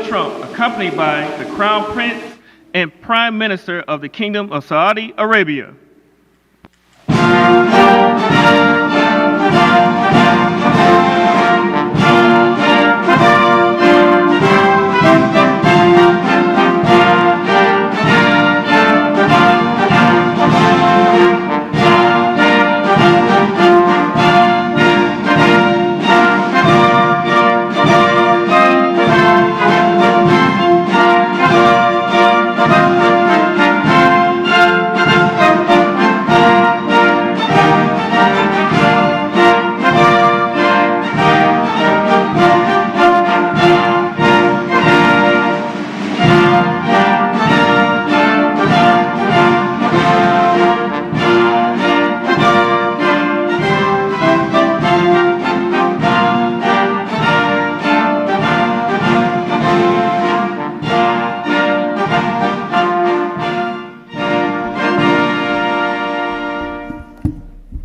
Trump, accompanied by the Crown Prince and Prime Minister of the Kingdom of Saudi Arabia.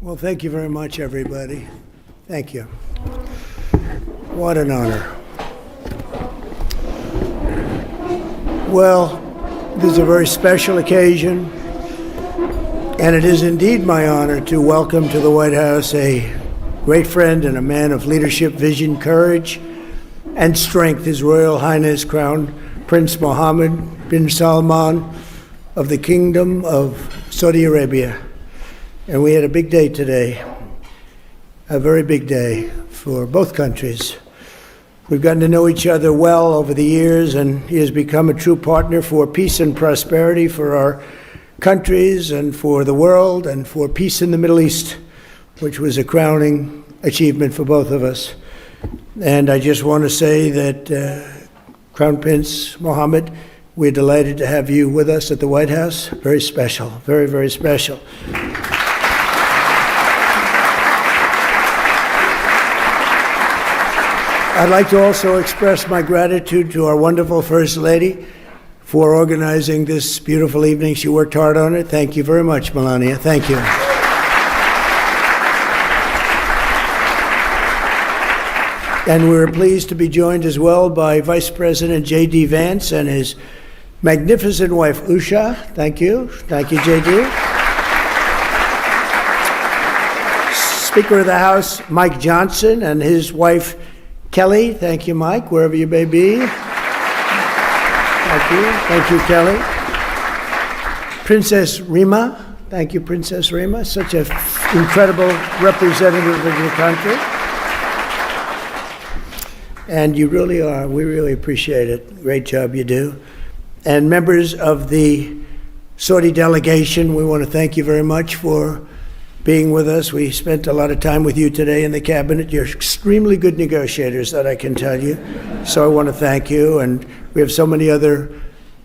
Well, thank you very much, everybody. Thank you. What an honor. Well, this is a very special occasion, and it is indeed my honor to welcome to the White House a great friend and a man of leadership, vision, courage, and strength, His Royal Highness Crown Prince Mohammed bin Salman of the Kingdom of Saudi Arabia. And we had a big day today, a very big day for both countries. We've gotten to know each other well over the years, and he has become a true partner for peace and prosperity for our countries and for the world and for peace in the Middle East, which was a crowning achievement for both of us. And I just want to say that Crown Prince Mohammed, we're delighted to have you with us at the White House. Very special, very, very special. I'd like to also express my gratitude to our wonderful First Lady for organizing this beautiful evening. She worked hard on it. Thank you very much, Melania. Thank you. And we're pleased to be joined as well by Vice President J.D. Vance and his magnificent wife, Usha. Thank you. Thank you, J.D. Speaker of the House, Mike Johnson, and his wife, Kelly. Thank you, Mike, wherever you may be. Thank you. Thank you, Kelly. Princess Rima. Thank you, Princess Rima. Such an incredible representative of your country. And you really are. We really appreciate it. Great job you do. And members of the Saudi delegation, we want to thank you very much for being with us. We spent a lot of time with you today in the cabinet. You're extremely good negotiators, that I can tell you. So I want to thank you. And we have so many other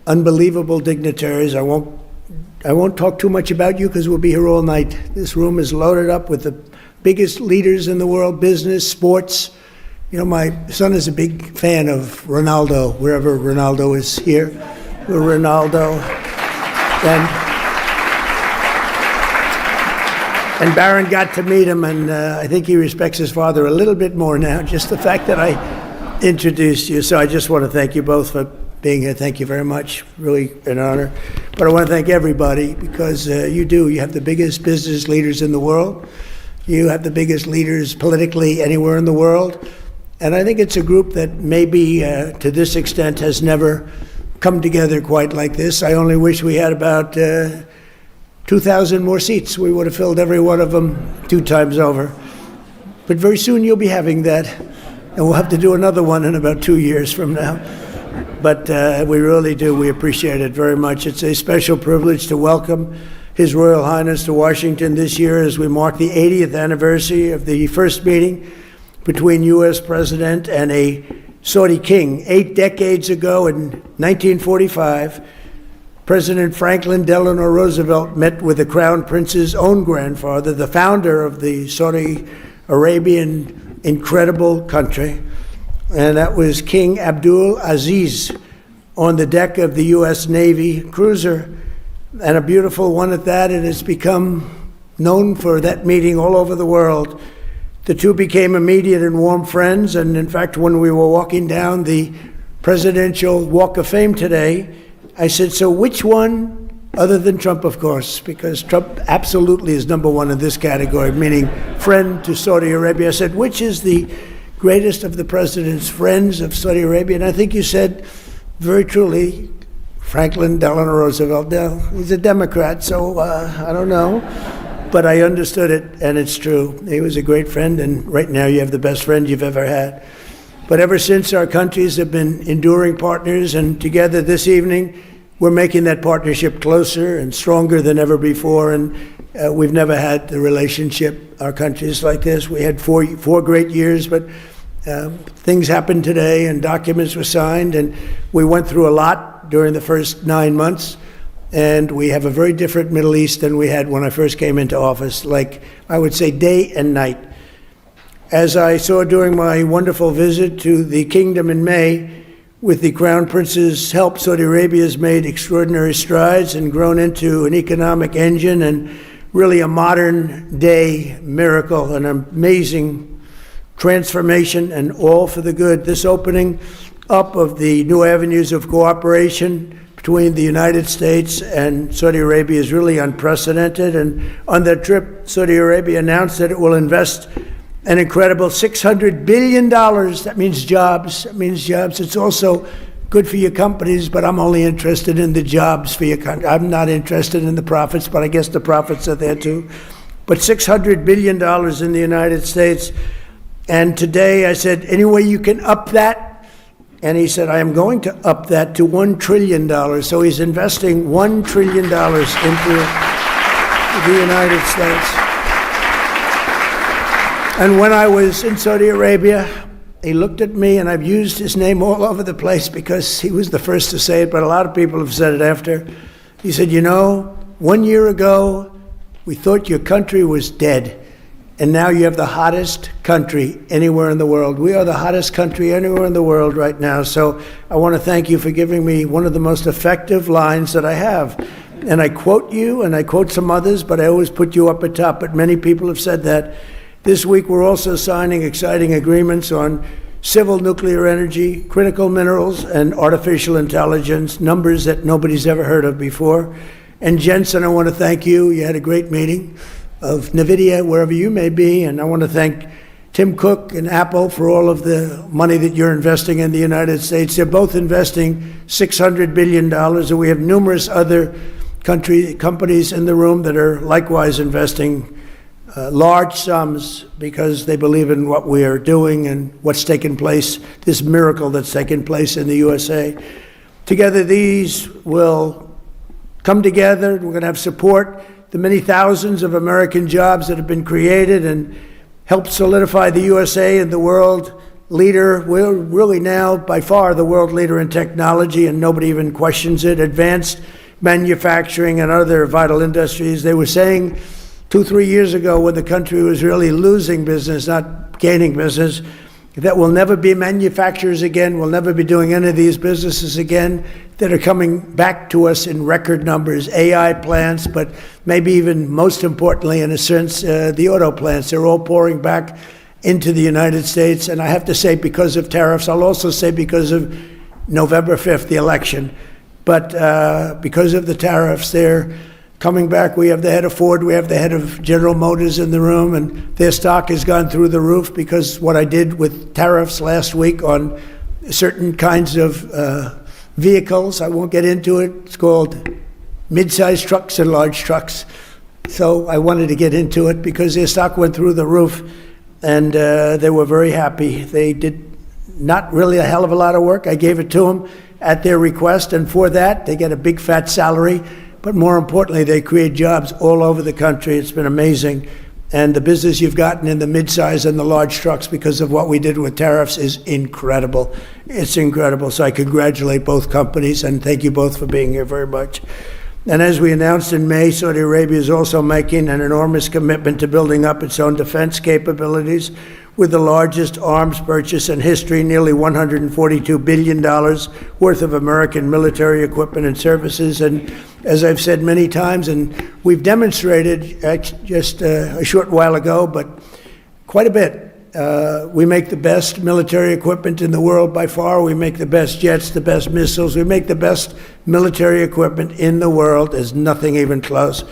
unbelievable dignitaries. I won't talk too much about you because we'll be here all night. This room is loaded up with the biggest leaders in the world, business, sports. You know, my son is a big fan of Ronaldo, wherever Ronaldo is here. We're Ronaldo. And Barron got to meet him, and I think he respects his father a little bit more now, just the fact that I introduced you. So I just want to thank you both for being here. Thank you very much. Really an honor. But I want to thank everybody because you have the biggest business leaders in the world. You have the biggest leaders politically anywhere in the world. And I think it's a group that maybe to this extent has never come together quite like this. I only wish we had about 2,000 more seats. We would have filled every one of them 2 times over. But very soon you'll be having that, and we'll have to do another one in about 2 years from now. But we really do. We appreciate it very much. It's a special privilege to welcome His Royal Highness to Washington this year as we mark the 80th anniversary of the first meeting between U.S. President and a Saudi king. 8 decades ago in 1945, President Franklin Delano Roosevelt met with the Crown Prince's own grandfather, the founder of the Saudi Arabian incredible country, and that was King Abdul Aziz on the deck of the U.S. Navy cruiser, and a beautiful one at that. It has become known for that meeting all over the world. The two became immediate and warm friends, and in fact, when we were walking down the Presidential Walk of Fame today. I said, so which one, other than Trump, of course, because Trump absolutely is number one in this category, meaning friend to Saudi Arabia. I said, which is the greatest of the president's friends of Saudi Arabia? And I think you said, very truly, Franklin Delano Roosevelt. Now, he's a Democrat, so I don't know. But I understood it, and it's true. He was a great friend, and right now you have the best friend you've ever had. But ever since, our countries have been enduring partners, and together this evening, we're making that partnership closer and stronger than ever before. And we've never had the relationship, our countries, like this. We had four great years, but things happened today, and documents were signed, and we went through a lot during the first 9 months. And we have a very different Middle East than we had when I first came into office, like I would say day and night. As I saw during my wonderful visit to the kingdom in May, with the Crown Prince's help, Saudi Arabia has made extraordinary strides and grown into an economic engine and really a modern day miracle, an amazing transformation, and all for the good. This opening up of the new avenues of cooperation between the United States and Saudi Arabia is really unprecedented. And on that trip, Saudi Arabia announced that it will invest an incredible $600 billion. That means jobs. That means jobs. It's also good for your companies, but I'm only interested in the jobs for your country. I'm not interested in the profits, but I guess the profits are there too. But $600 billion in the United States. And today I said, any way you can up that? And he said, I am going to up that to $1 trillion. So he's investing $1 trillion into the United States. And when I was in Saudi Arabia, he looked at me, and I've used his name all over the place because he was the first to say it, but a lot of people have said it after. He said, 1 year ago, we thought your country was dead. And now you have the hottest country anywhere in the world. We are the hottest country anywhere in the world right now. So I want to thank you for giving me one of the most effective lines that I have. And I quote you, and I quote some others, but I always put you up at top. But many people have said that. This week we're also signing exciting agreements on civil nuclear energy, critical minerals, and artificial intelligence, numbers that nobody's ever heard of before. And Jensen, I want to thank you. You had a great meeting of NVIDIA, wherever you may be, and I want to thank Tim Cook and Apple for all of the money that you're investing in the United States. They're both investing $600 billion, and we have numerous other companies in the room that are likewise investing large sums because they believe in what we are doing and what's taken place, this miracle that's taken place in the USA. Together, these will come together. We're going to have support the many thousands of American jobs that have been created and help solidify the USA and the world leader. We're really now by far the world leader in technology, and nobody even questions it. Advanced manufacturing and other vital industries. They were saying 2-3 years ago, when the country was really losing business, not gaining business, that we'll never be manufacturers again, we'll never be doing any of these businesses again, that are coming back to us in record numbers. AI plants, but maybe even most importantly, in a sense, the auto plants. They're all pouring back into the United States. And I have to say, because of tariffs, I'll also say because of November 5th, the election. But because of the tariffs, they're coming back. We have the head of Ford, we have the head of General Motors in the room, and their stock has gone through the roof because what I did with tariffs last week on certain kinds of vehicles, I won't get into it. It's called mid-sized trucks and large trucks. So I wanted to get into it because their stock went through the roof, and they were very happy. They did not really a hell of a lot of work. I gave it to them at their request, and for that, they get a big fat salary. But more importantly, they create jobs all over the country. It's been amazing. And the business you've gotten in the midsize and the large trucks because of what we did with tariffs is incredible. It's incredible. So I congratulate both companies and thank you both for being here very much. And as we announced in May, Saudi Arabia is also making an enormous commitment to building up its own defense capabilities with the largest arms purchase in history, nearly $142 billion worth of American military equipment and services. And as I've said many times, and we've demonstrated just a short while ago, but quite a bit, We make the best military equipment in the world by far. We make the best jets, the best missiles. We make the best military equipment in the world. There's nothing even close.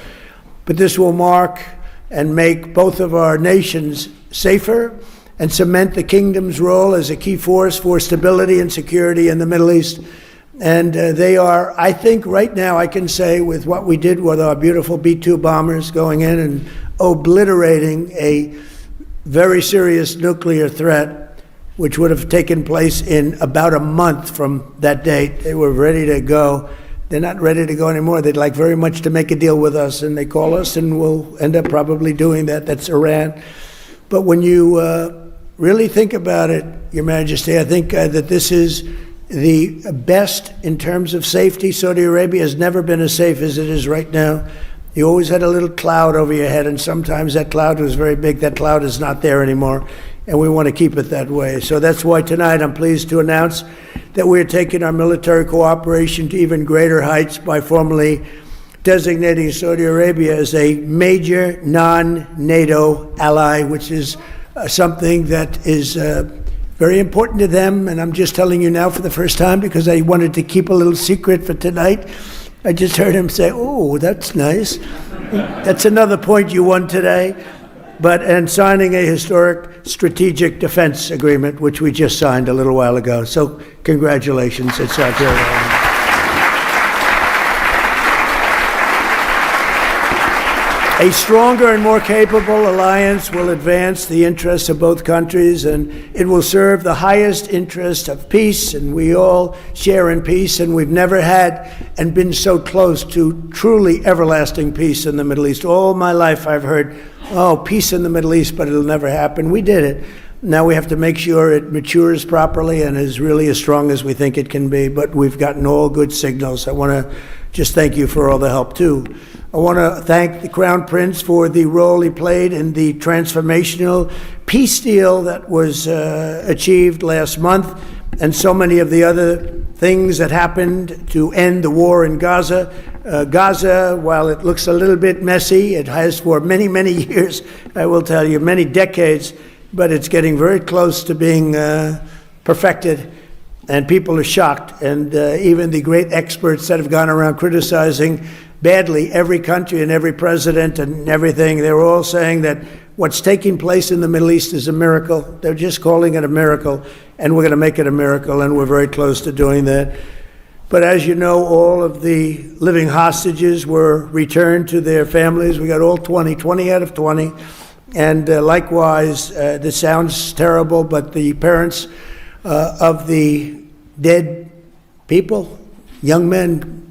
But this will mark and make both of our nations safer and cement the kingdom's role as a key force for stability and security in the Middle East. And they are, I think right now I can say, with what we did with our beautiful B-2 bombers going in and obliterating a very serious nuclear threat, which would have taken place in about a month from that date. They were ready to go. They're not ready to go anymore. They'd like very much to make a deal with us, and they call us, and we'll end up probably doing that. That's Iran. But when you really think about it, Your Majesty, I think that this is the best in terms of safety. Saudi Arabia has never been as safe as it is right now. You always had a little cloud over your head, and sometimes that cloud was very big. That cloud is not there anymore, and we want to keep it that way. So that's why tonight I'm pleased to announce that we're taking our military cooperation to even greater heights by formally designating Saudi Arabia as a major non-NATO ally, which is something that is very important to them. And I'm just telling you now for the first time because I wanted to keep a little secret for tonight. I just heard him say, "Oh, that's nice." That's another point you won today. And signing a historic strategic defense agreement, which we just signed a little while ago. So congratulations. It's our period. A stronger and more capable alliance will advance the interests of both countries, and it will serve the highest interest of peace, and we all share in peace, and we've never had and been so close to truly everlasting peace in the Middle East. All my life I've heard, oh, peace in the Middle East, but it'll never happen. We did it. Now we have to make sure it matures properly and is really as strong as we think it can be, but we've gotten all good signals. I want to just thank you for all the help, too. I want to thank the Crown Prince for the role he played in the transformational peace deal that was achieved last month, and so many of the other things that happened to end the war in Gaza. Gaza, while it looks a little bit messy, it has for many, many years, I will tell you, many decades, but it's getting very close to being perfected. And people are shocked, and even the great experts that have gone around criticizing badly every country and every president and everything, they're all saying that what's taking place in the Middle East is a miracle. They're just calling it a miracle, and we're going to make it a miracle, and we're very close to doing that. But as you know, all of the living hostages were returned to their families. We got all 20 out of 20. And likewise, this sounds terrible, but the parents of the dead people, young men,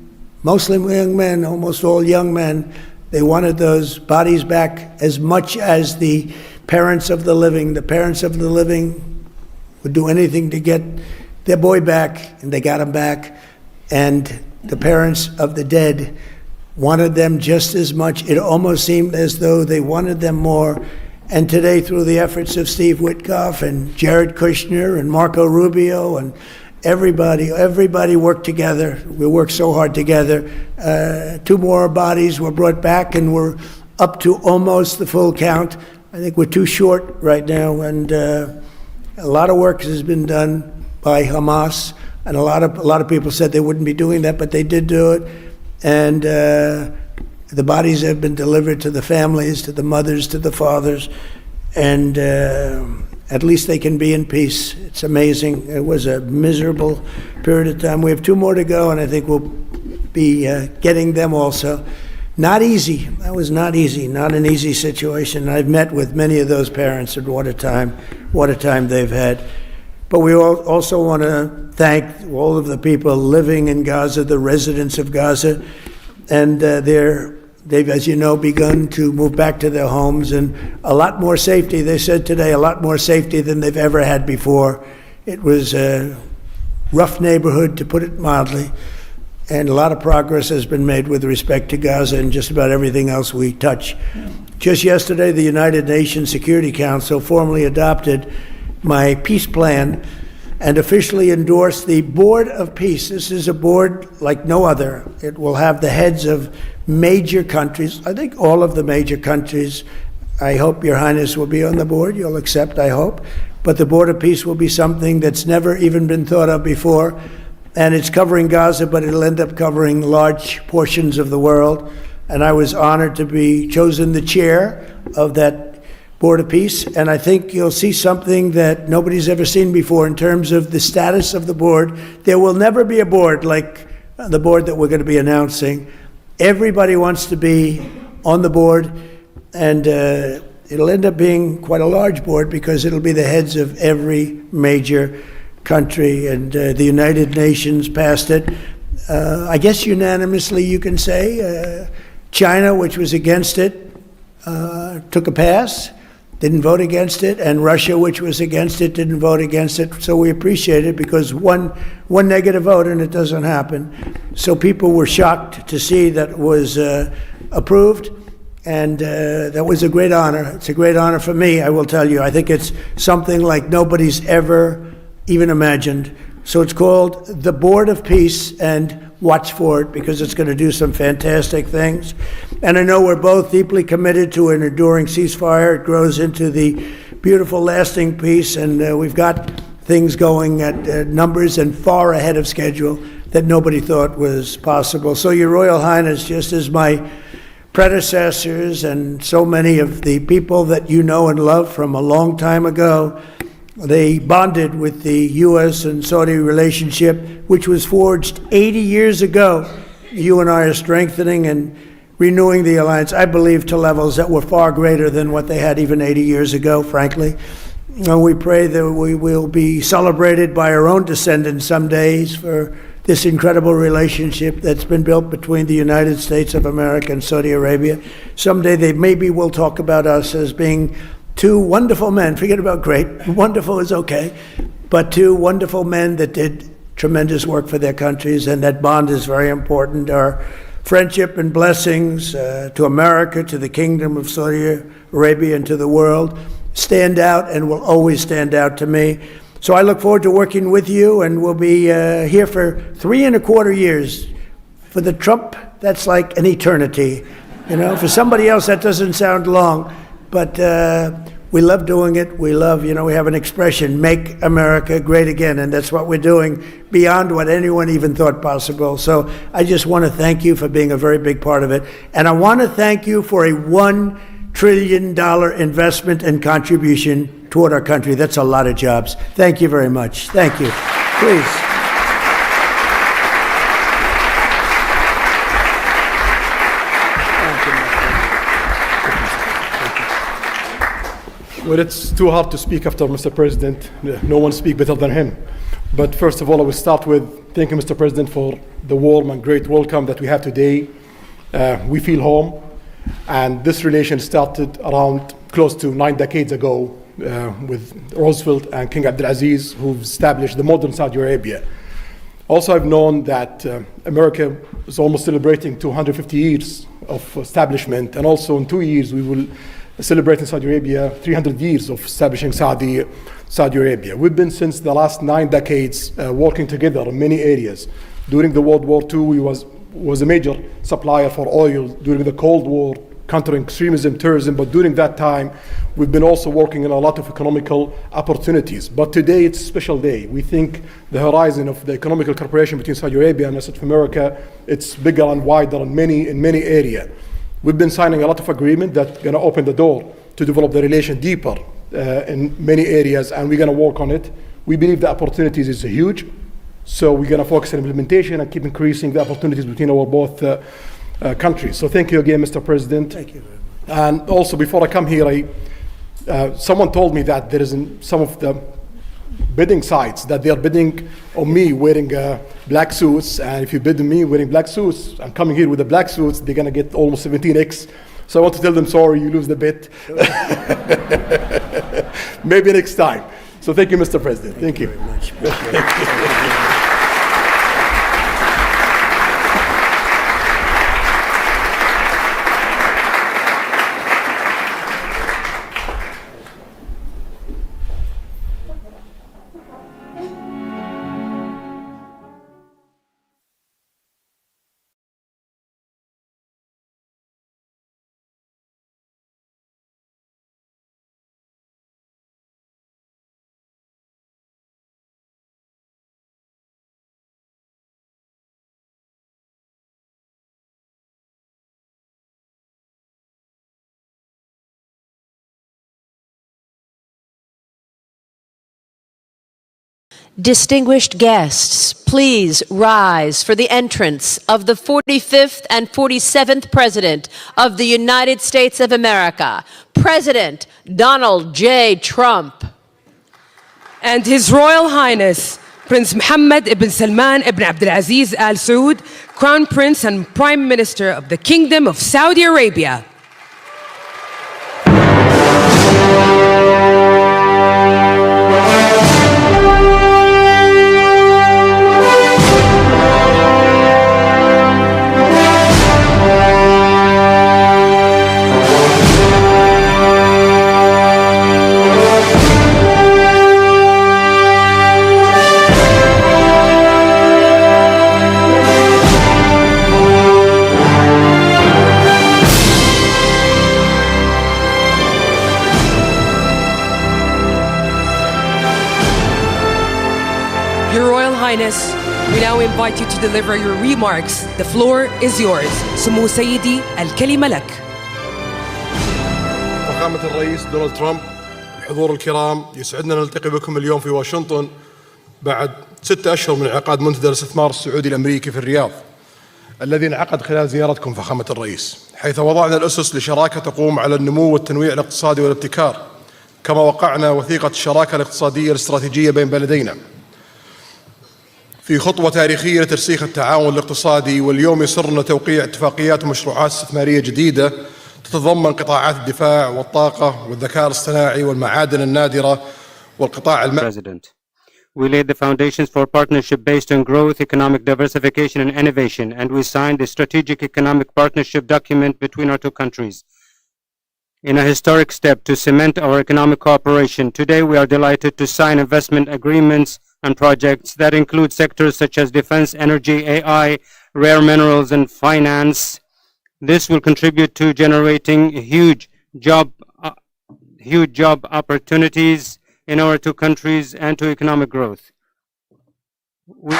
mostly young men, almost all young men, they wanted those bodies back as much as the parents of the living. The parents of the living would do anything to get their boy back, and they got him back. And the parents of the dead wanted them just as much. It almost seemed as though they wanted them more. And today, through the efforts of Steve Witkoff and Jared Kushner and Marco Rubio and everybody worked together. We worked so hard together. 2 more bodies were brought back, and we're up to almost the full count. I think we're too short right now, and a lot of work has been done by Hamas, and a lot of people said they wouldn't be doing that, but they did do it. And the bodies have been delivered to the families, to the mothers, to the fathers, and at least they can be in peace. It's amazing. It was a miserable period of time. We have 2 more to go, and I think we'll be getting them also. Not easy. That was not easy, not an easy situation. I've met with many of those parents, and what a time they've had. But we also want to thank all of the people living in Gaza, the residents of Gaza, and they've, as you know, begun to move back to their homes, and a lot more safety. They said today a lot more safety than they've ever had before. It was a rough neighborhood, to put it mildly, and a lot of progress has been made with respect to Gaza and just about everything else we touch. Just yesterday, the United Nations Security Council formally adopted my peace plan and officially endorsed the Board of Peace. This is a board like no other. It will have the heads of major countries, I think all of the major countries, I hope Your Highness will be on the board. You'll accept, I hope. But the Board of Peace will be something that's never even been thought of before. And it's covering Gaza, but it'll end up covering large portions of the world. And I was honored to be chosen the chair of that Board of Peace. And I think you'll see something that nobody's ever seen before in terms of the status of the board. There will never be a board like the board that we're going to be announcing. Everybody wants to be on the board, and it'll end up being quite a large board because it'll be the heads of every major country, and the United Nations passed it. I guess unanimously you can say. China, which was against it, took a pass, didn't vote against it, and Russia, which was against it, didn't vote against it. So we appreciate it because one negative vote and it doesn't happen. So people were shocked to see that it was approved, and that was a great honor. It's a great honor for me, I will tell you. I think it's something like nobody's ever even imagined. So it's called the Board of Peace, and watch for it because it's going to do some fantastic things. And I know we're both deeply committed to an enduring ceasefire. It grows into the beautiful, lasting peace, and we've got things going at numbers and far ahead of schedule that nobody thought was possible. So, Your Royal Highness, just as my predecessors and so many of the people that you know and love from a long time ago, they bonded with the U.S. and Saudi relationship, which was forged 80 years ago. You and I are strengthening and renewing the alliance, I believe, to levels that were far greater than what they had even 80 years ago, frankly. And we pray that we will be celebrated by our own descendants some days for this incredible relationship that's been built between the United States of America and Saudi Arabia. Someday they maybe will talk about us as being two wonderful men. Forget about great. Wonderful is okay. But two wonderful men that did tremendous work for their countries, and that bond is very important. Our friendship and blessings to America, to the Kingdom of Saudi Arabia, and to the world stand out and will always stand out to me. So I look forward to working with you, and we'll be here for 3.25 years. For the Trump, that's like an eternity. You know, for somebody else, that doesn't sound long. But we love doing it. We love, we have an expression, make America great again. And that's what we're doing beyond what anyone even thought possible. So I just want to thank you for being a very big part of it. And I want to thank you for a $1 trillion investment and contribution toward our country. That's a lot of jobs. Thank you very much. Thank you. Please. Well, it's too hard to speak after Mr. President. No one speaks better than him. But first of all, I will start with thanking Mr. President for the warm and great welcome that we have today. We feel home. And this relation started around close to 9 decades ago with Roosevelt and King Abdulaziz, who've established the modern Saudi Arabia. Also, I've known that America is almost celebrating 250 years of establishment. And also in 2 years, we will celebrate in Saudi Arabia 300 years of establishing Saudi Arabia. We've been since the last 9 decades working together in many areas. During the World War II, we was a major supplier for oil. During the Cold War, countering extremism, terrorism, but during that time, we've been also working on a lot of economical opportunities. But today, it's a special day. We think the horizon of the economical cooperation between Saudi Arabia and the rest of America, it's bigger and wider in many areas. We've been signing a lot of agreements that are going to open the door to develop the relation deeper in many areas, and we're going to work on it. We believe the opportunities is huge, so we're going to focus on implementation and keep increasing the opportunities between our both countries. So thank you again, Mr. President. Thank you. And also, before I come here, someone told me that there is in some of the bidding sites that they are bidding on me wearing black suits, and if you bid on me wearing black suits, I'm coming here with the black suits, they're going to get almost 17x. So I want to tell them, sorry, you lose the bid. Maybe next time. So thank you, Mr. President. Thank you. Very much. Distinguished guests, please rise for the entrance of the 45th and 47th President of the United States of America, President Donald J. Trump. And His Royal Highness Prince Mohammed ibn Salman ibn Abdulaziz Al Saud, Crown Prince and Prime Minister of the Kingdom of Saudi Arabia. Your Royal Highness, we now invite you to deliver your remarks. The floor is yours. سمو سيدي الكلمة لك. فخامة الرئيس دونالد ترامب، الحضور الكرام، يسعدنا نلتقي بكم اليوم في واشنطن بعد 6 أشهر من انعقاد منتدى الاستثمار السعودي الأمريكي في الرياض، الذي انعقد خلال زيارتكم فخامة الرئيس، حيث وضعنا الأسس لشراكة تقوم على النمو والتنويع الاقتصادي والابتكار، كما وقعنا وثيقة الشراكة الاقتصادية الاستراتيجية بين بلدينا في خطوة تاريخية لترسيخ التعاون الاقتصادي. واليوم يسرنا توقيع اتفاقيات ومشروعات استثمارية جديدة تتضمن قطاعات الدفاع والطاقة والذكاء الاصطناعي والمعادن النادرة والقطاع المالي. We laid the foundations for partnership based on growth, economic diversification, and innovation, and we signed a strategic economic partnership document between our two countries. In a historic step to cement our economic cooperation, today we are delighted to sign investment agreements and projects that include sectors such as defense, energy, AI, rare minerals, and finance. This will contribute to generating huge job opportunities in our two countries and to economic growth. We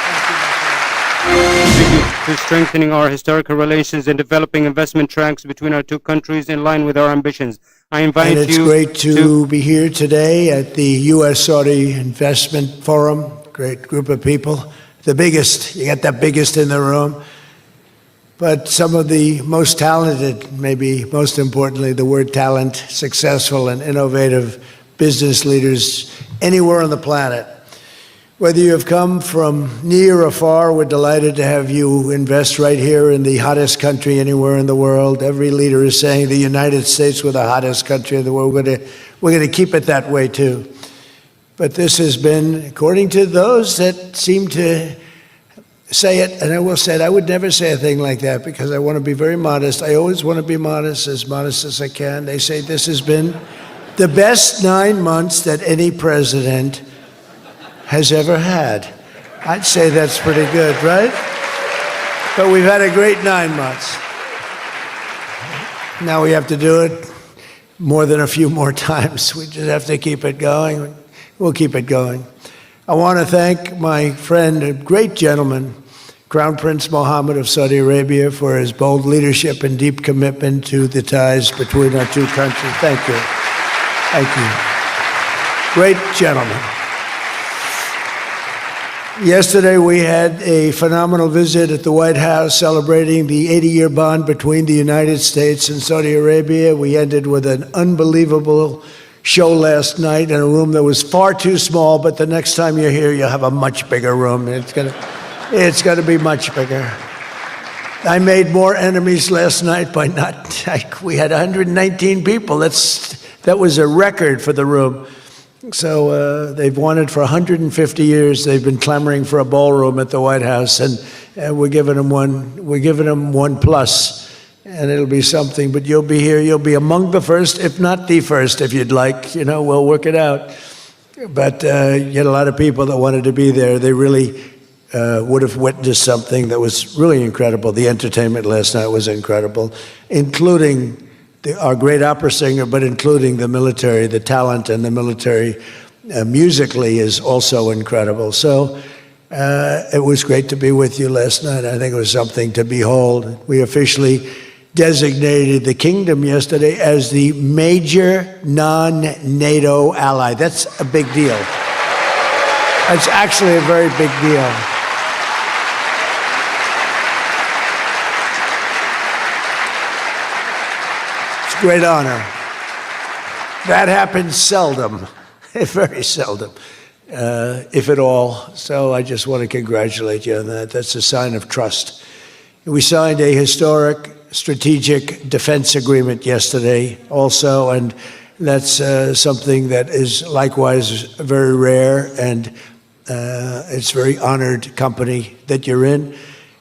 contribute to strengthening our historical relations and developing investment tracks between our two countries in line with our ambitions. I invite you. And it's great to be here today at the U.S. Saudi Investment Forum. Great group of people. The biggest, you got the biggest in the room. But some of the most talented, maybe most importantly, the word talent, successful and innovative business leaders anywhere on the planet. Whether you have come from near or far, we're delighted to have you invest right here in the hottest country anywhere in the world. Every leader is saying the United States we're the hottest country in the world. We're going to keep it that way too. But this has been, according to those that seem to say it, and I will say it, I would never say a thing like that because I want to be very modest. I always want to be modest as I can. They say this has been the best 9 months that any president has ever had. I'd say that's pretty good, right? But we've had a great 9 months. Now we have to do it more than a few more times. We just have to keep it going. We'll keep it going. I want to thank my friend, a great gentleman, Crown Prince Mohammed of Saudi Arabia, for his bold leadership and deep commitment to the ties between our two countries. Thank you. Thank you. Great gentleman. Yesterday we had a phenomenal visit at the White House celebrating the 80-year bond between the United States and Saudi Arabia. We ended with an unbelievable show last night in a room that was far too small, but the next time you're here, you'll have a much bigger room. It's gonna be much bigger. I made more enemies last night by we had 119 people. That was a record for the room. So they've wanted for 150 years, they've been clamoring for a ballroom at the White House, and we're giving them one plus. And it'll be something, but you'll be here, you'll be among the first, if not the first, if you'd like, we'll work it out. But you had a lot of people that wanted to be there. They really would have witnessed something that was really incredible. The entertainment last night was incredible, including our great opera singer, but including the military, the talent and the military musically is also incredible. So it was great to be with you last night. I think it was something to behold. We officially designated the kingdom yesterday as the major non-NATO ally. That's a big deal. It's actually a very big deal. It's a great honor. That happens seldom, very seldom, if at all. So I just want to congratulate you on that. That's a sign of trust. We signed a historic strategic defense agreement yesterday also, and that's something that is likewise very rare, and it's a very honored company that you're in.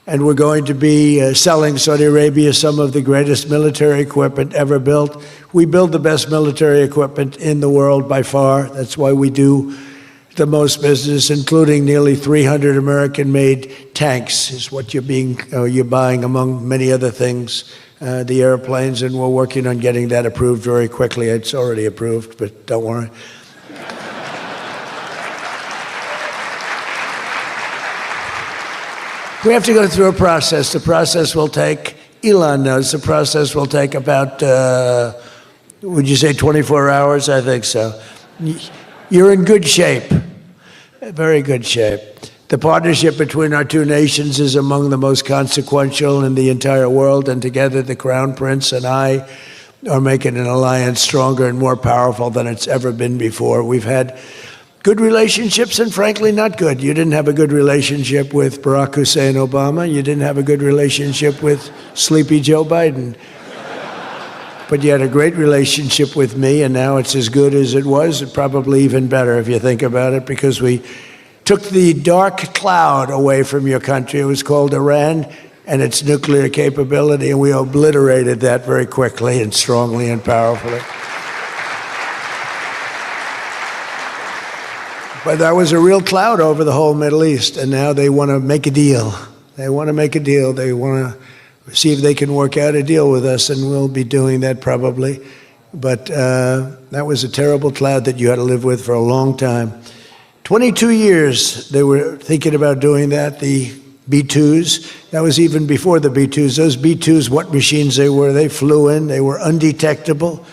And we're going to be selling Saudi Arabia some of the greatest military equipment ever built. We build the best military equipment in the world by far. That's why we do the most business, including nearly 300 American-made tanks is what you're buying, among many other things, the airplanes, and we're working on getting that approved very quickly. It's already approved, but don't worry. We have to go through a process. The process will take, Elon knows, the process will take about, would you say 24 hours? I think so. You're in good shape, very good shape. The partnership between our two nations is among the most consequential in the entire world, and together the Crown Prince and I are making an alliance stronger and more powerful than it's ever been before. We've had good relationships and frankly not good. You didn't have a good relationship with Barack Hussein Obama. You didn't have a good relationship with sleepy Joe Biden. But you had a great relationship with me, and now it's as good as it was, and probably even better if you think about it, because we took the dark cloud away from your country. It was called Iran and its nuclear capability, and we obliterated that very quickly and strongly and powerfully. But that was a real cloud over the whole Middle East, and now they want to make a deal. They want to make a deal. They want to see if they can work out a deal with us, and we'll be doing that probably. But that was a terrible cloud that you had to live with for a long time. 22 years they were thinking about doing that, the B-2s. That was even before the B-2s. Those B-2s, what machines they were, they flew in, they were undetectable,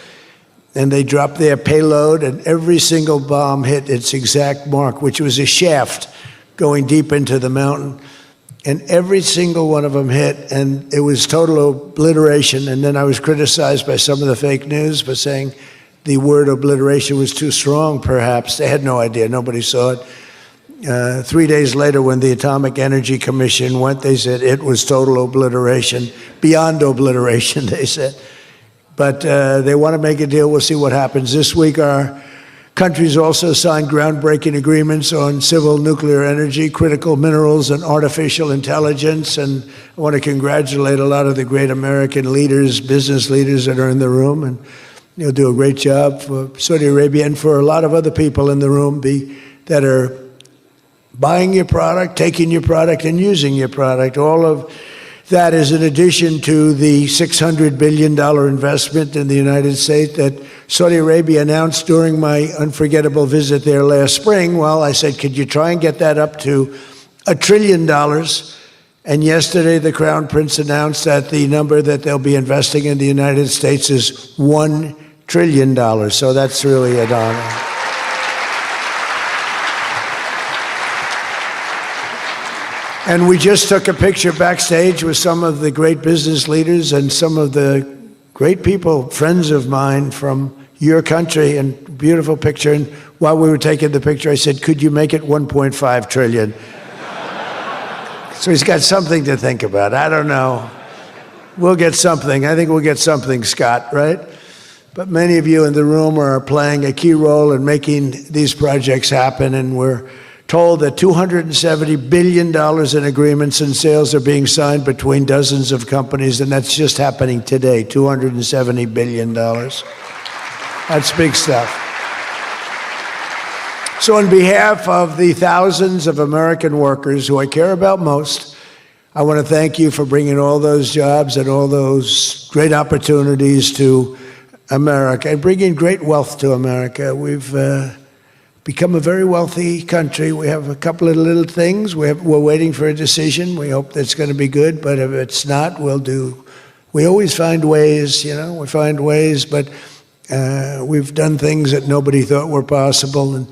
and they dropped their payload, and every single bomb hit its exact mark, which was a shaft going deep into the mountain. And every single one of them hit, and it was total obliteration. And then I was criticized by some of the fake news for saying the word obliteration was too strong, perhaps. They had no idea. Nobody saw it. 3 days later, when the Atomic Energy Commission went, they said it was total obliteration, beyond obliteration, they said. But they want to make a deal. We'll see what happens. This week, our countries also signed groundbreaking agreements on civil nuclear energy, critical minerals, and artificial intelligence. And I want to congratulate a lot of the great American leaders, business leaders that are in the room. And you'll do a great job for Saudi Arabia and for a lot of other people in the room that are buying your product, taking your product, and using your product. All of that is in addition to the $600 billion investment in the United States that Saudi Arabia announced during my unforgettable visit there last spring. Well, I said, could you try and get that up to $1 trillion? And yesterday, the Crown Prince announced that the number that they'll be investing in the United States is $1 trillion. So that's really an honor. And we just took a picture backstage with some of the great business leaders and some of the great people, friends of mine from your country, and beautiful picture. And while we were taking the picture, I said, could you make it 1.5 trillion? So he's got something to think about. I don't know. We'll get something. I think we'll get something, Scott, right? But many of you in the room are playing a key role in making these projects happen, and we're told that $270 billion in agreements and sales are being signed between dozens of companies, and that's just happening today, $270 billion. That's big stuff. So on behalf of the thousands of American workers who I care about most, I want to thank you for bringing all those jobs and all those great opportunities to America and bringing great wealth to America. We've become a very wealthy country. We have a couple of little things. We're waiting for a decision. We hope that's going to be good, but if it's not, we always find ways, we find ways, but we've done things that nobody thought were possible. And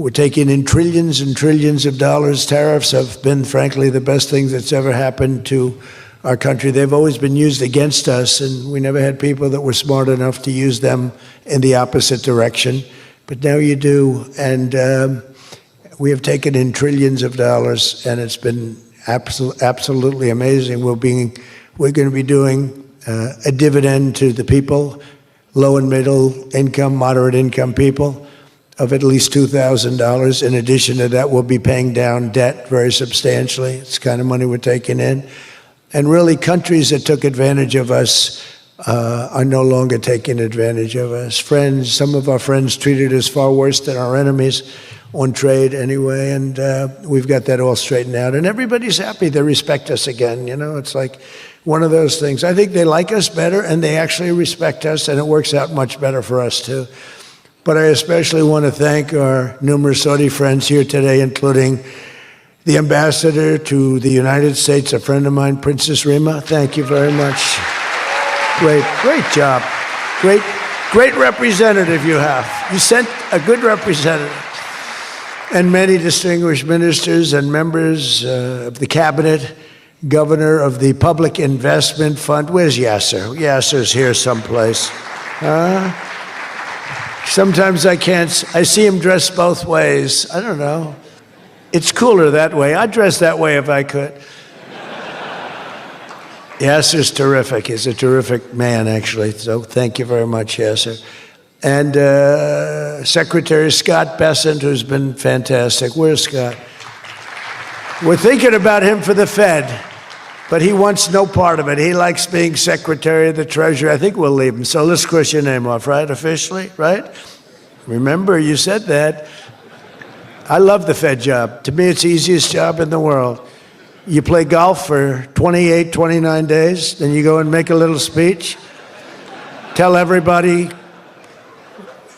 We're taking in trillions and trillions of dollars. Tariffs have been, frankly, the best thing that's ever happened to our country. They've always been used against us, and we never had people that were smart enough to use them in the opposite direction. But now you do, and we have taken in trillions of dollars, and it's been absolutely amazing. We're going to be doing a dividend to the people, low and middle income, moderate income people, of at least $2,000. In addition to that, we'll be paying down debt very substantially. It's the kind of money we're taking in. And really, countries that took advantage of us are no longer taking advantage of us. Friends, some of our friends treated us far worse than our enemies on trade anyway, and we've got that all straightened out. And everybody's happy. They respect us again. You know, it's like one of those things. I think they like us better, and they actually respect us, and it works out much better for us, too. But I especially want to thank our numerous Saudi friends here today, including the ambassador to the United States, a friend of mine, Princess Rima. Thank you very much. Great job. Great representative you have. You sent a good representative. And many distinguished ministers and members of the cabinet, governor of the Public Investment Fund. Where's Yasser? Yasser's here someplace. Sometimes I see him dressed both ways. I don't know. It's cooler that way. I'd dress that way if I could. Yasser's terrific. He's a terrific man, actually. So thank you very much, Yasser. And Secretary Scott Bessent, who's been fantastic. Where's Scott? We're thinking about him for the Fed, but he wants no part of it. He likes being Secretary of the Treasury. I think we'll leave him. So let's cross your name off, right? Officially, right? Remember, you said that. I love the Fed job. To me, it's the easiest job in the world. You play golf for 28, 29 days, then you go and make a little speech, tell everybody,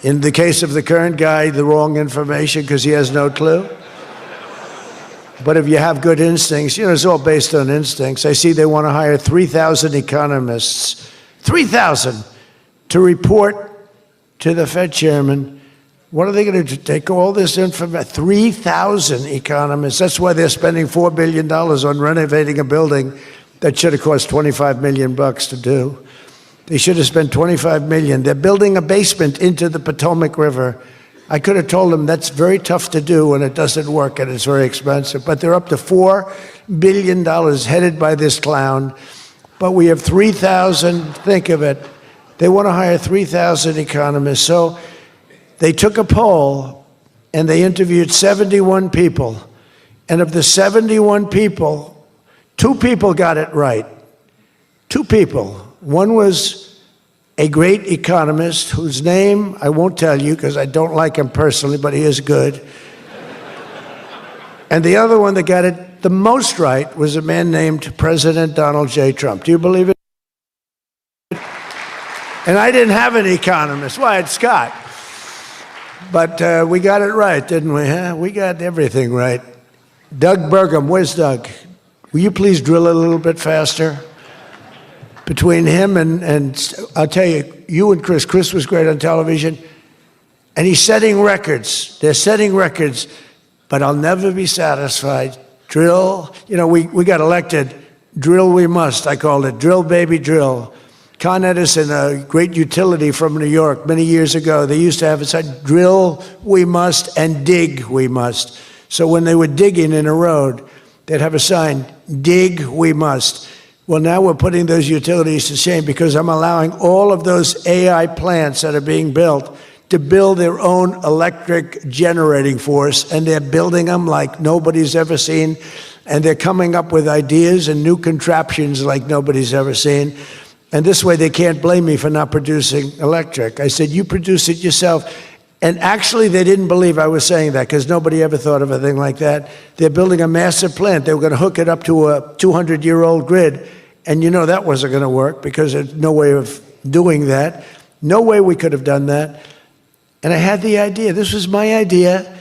in the case of the current guy, the wrong information because he has no clue. But if you have good instincts, you know, it's all based on instincts. I see they want to hire 3,000 economists, 3,000, to report to the Fed chairman. What are they going to do? Take all this information? 3,000 economists. That's why they're spending $4 billion on renovating a building that should have cost $25 million to do. They should have spent $25 million. They're building a basement into the Potomac River. I could have told them that's very tough to do and it doesn't work and it's very expensive. But they're up to $4 billion headed by this clown. But we have 3,000, think of it. They want to hire 3,000 economists. So they took a poll and they interviewed 71 people. And of the 71 people, 2 people got it right. 2 people. One was a great economist whose name I won't tell you because I don't like him personally, but he is good. And the other one that got it the most right was a man named President Donald J. Trump. Do you believe it? And I didn't have an economist. Well, I had Scott. But we got it right, didn't we? Huh? We got everything right. Doug Burgum, where's Doug? Will you please drill a little bit faster? Between him and I'll tell you, you and Chris was great on television, and he's setting records. They're setting records, but I'll never be satisfied. Drill, you know, we got elected. Drill we must, I called it. Drill, baby, drill. Con Edison, a great utility from New York many years ago, they used to have it said, drill we must and dig we must. So when they were digging in a road, they'd have a sign, dig we must. Well, now we're putting those utilities to shame because I'm allowing all of those AI plants that are being built to build their own electric generating force, and they're building them like nobody's ever seen, and they're coming up with ideas and new contraptions like nobody's ever seen. And this way they can't blame me for not producing electric. I said, you produce it yourself. And actually they didn't believe I was saying that because nobody ever thought of a thing like that. They're building a massive plant. They were going to hook it up to a 200-year-old grid. And you know that wasn't going to work because there's no way of doing that. No way we could have done that. And I had the idea. This was my idea,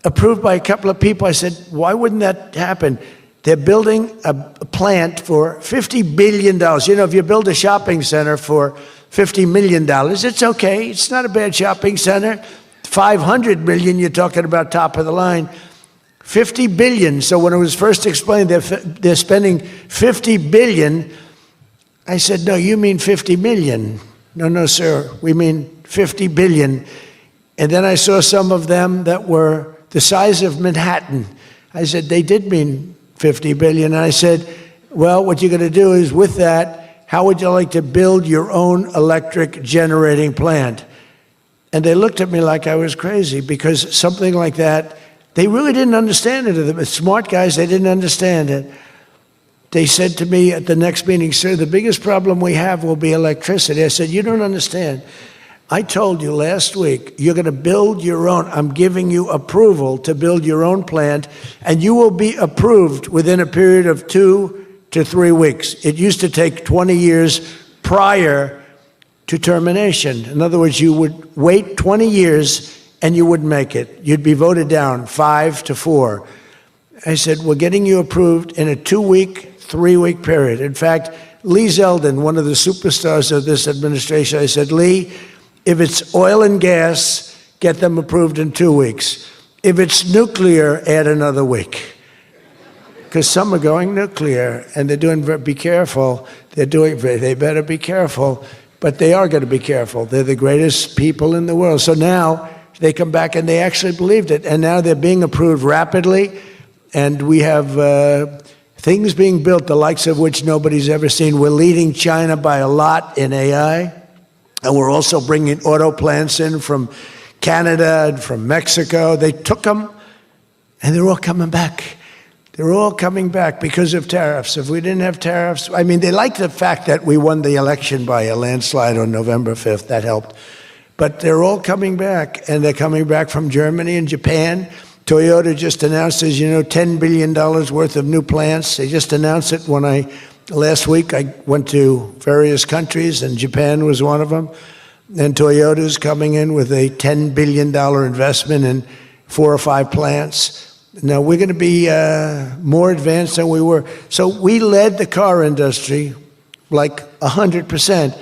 approved by a couple of people. I said, why wouldn't that happen? They're building a plant for $50 billion. You know, if you build a shopping center for $50 million, it's okay. It's not a bad shopping center. 500 million, you're talking about top of the line. 50 billion. So when it was first explained they're spending 50 billion, I said, no, you mean 50 million. No, sir, we mean 50 billion. And then I saw some of them that were the size of Manhattan. I said, they did mean 50 billion. And I said, well, what you're going to do is with that, how would you like to build your own electric generating plant? And they looked at me like I was crazy, because something like that, they really didn't understand it. The smart guys, they didn't understand it. They said to me at the next meeting, sir, the biggest problem we have will be electricity. I said, you don't understand. I told you last week, you're going to build your own. I'm giving you approval to build your own plant, and you will be approved within a period of 2 to 3 weeks. It used to take 20 years prior to termination. In other words, you would wait 20 years and you wouldn't make it. You'd be voted down 5 to 4. I said, we're getting you approved in a 2-week, 3-week period. In fact, Lee Zeldin, one of the superstars of this administration, I said, Lee, if it's oil and gas, get them approved in 2 weeks. If it's nuclear, add another week. Because some are going nuclear, and they're doing, be careful, they better be careful, but they are going to be careful. They're the greatest people in the world. So now they come back and they actually believed it, and now they're being approved rapidly, and we have things being built, the likes of which nobody's ever seen. We're leading China by a lot in AI, and we're also bringing auto plants in from Canada and from Mexico. They took them, and they're all coming back. They're all coming back because of tariffs. If we didn't have tariffs, I mean, they like the fact that we won the election by a landslide on November 5th. That helped. But they're all coming back, and they're coming back from Germany and Japan. Toyota just announced, as you know, $10 billion worth of new plants. They just announced it last week I went to various countries, and Japan was one of them. And Toyota's coming in with a $10 billion investment in 4 or 5 plants. Now, we're going to be more advanced than we were. So we led the car industry like 100%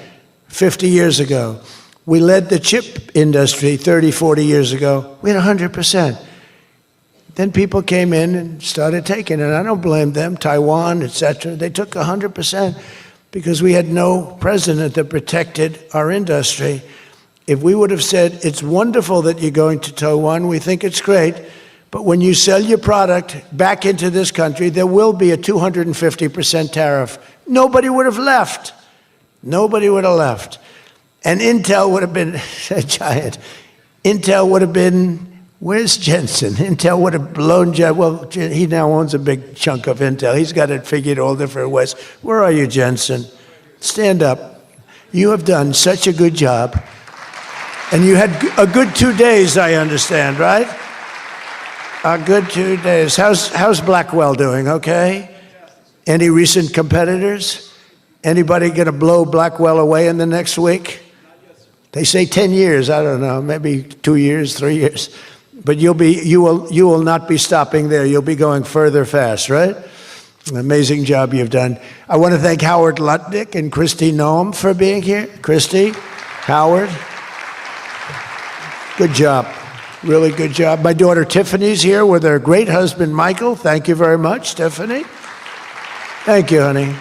50 years ago. We led the chip industry 30, 40 years ago. We had 100%. Then people came in and started taking it. I don't blame them, Taiwan, etc. They took 100% because we had no president that protected our industry. If we would have said, it's wonderful that you're going to Taiwan, we think it's great, but when you sell your product back into this country, there will be a 250% tariff. Nobody would have left. Nobody would have left. And Intel would have been a giant. Intel would have been, where's Jensen? Intel would have blown, well, he now owns a big chunk of Intel. He's got it figured all different ways. Where are you, Jensen? Stand up. You have done such a good job. And you had a good 2 days, I understand, right? A good 2 days. How's Blackwell doing, okay? Any recent competitors? Anybody going to blow Blackwell away in the next week? They say 10 years, I don't know, maybe 2 years, 3 years. But you will not be stopping there. You'll be going further fast, right? An amazing job you've done. I want to thank Howard Lutnick and Kristi Noem for being here. Kristi, Howard, good job. Really good job. My daughter Tiffany's here with her great husband, Michael. Thank you very much, Tiffany. Thank you, honey.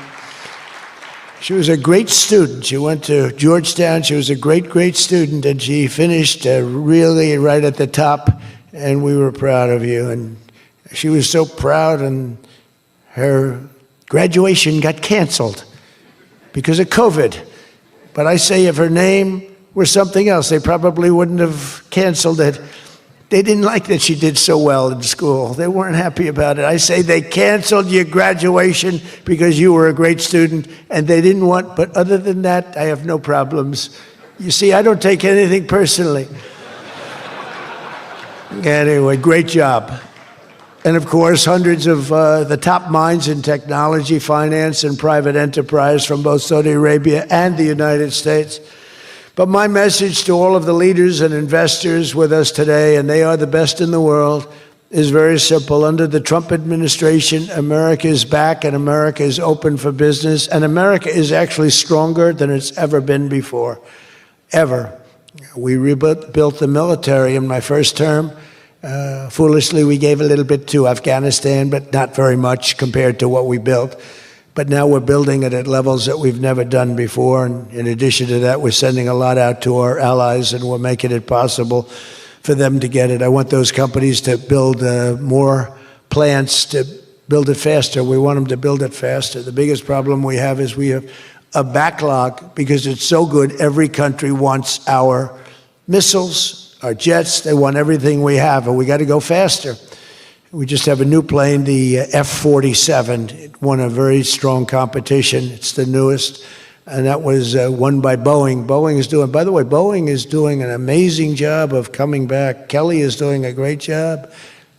She was a great student. She went to Georgetown. She was a great, great student, and she finished really right at the top, and we were proud of you. And she was so proud, and her graduation got canceled because of COVID. But I say if her name were something else, they probably wouldn't have canceled it. They didn't like that she did so well in school. They weren't happy about it. I say they canceled your graduation because you were a great student, and they didn't want, but other than that, I have no problems. You see, I don't take anything personally. Anyway, great job. And of course, hundreds of the top minds in technology, finance, and private enterprise from both Saudi Arabia and the United States. But my message to all of the leaders and investors with us today, and they are the best in the world, is very simple. Under the Trump administration, America is back and America is open for business, and America is actually stronger than it's ever been before, ever. We rebuilt the military in my first term. Foolishly, we gave a little bit to Afghanistan, but not very much compared to what we built. But now we're building it at levels that we've never done before. And in addition to that, we're sending a lot out to our allies, and we're making it possible for them to get it. I want those companies to build more plants, to build it faster. We want them to build it faster. The biggest problem we have is we have a backlog because it's so good. Every country wants our missiles, our jets. They want everything we have, and we got to go faster. We just have a new plane, the F-47. It won a very strong competition. It's the newest, and that was won by Boeing. By the way, Boeing is doing an amazing job of coming back. Kelly is doing a great job.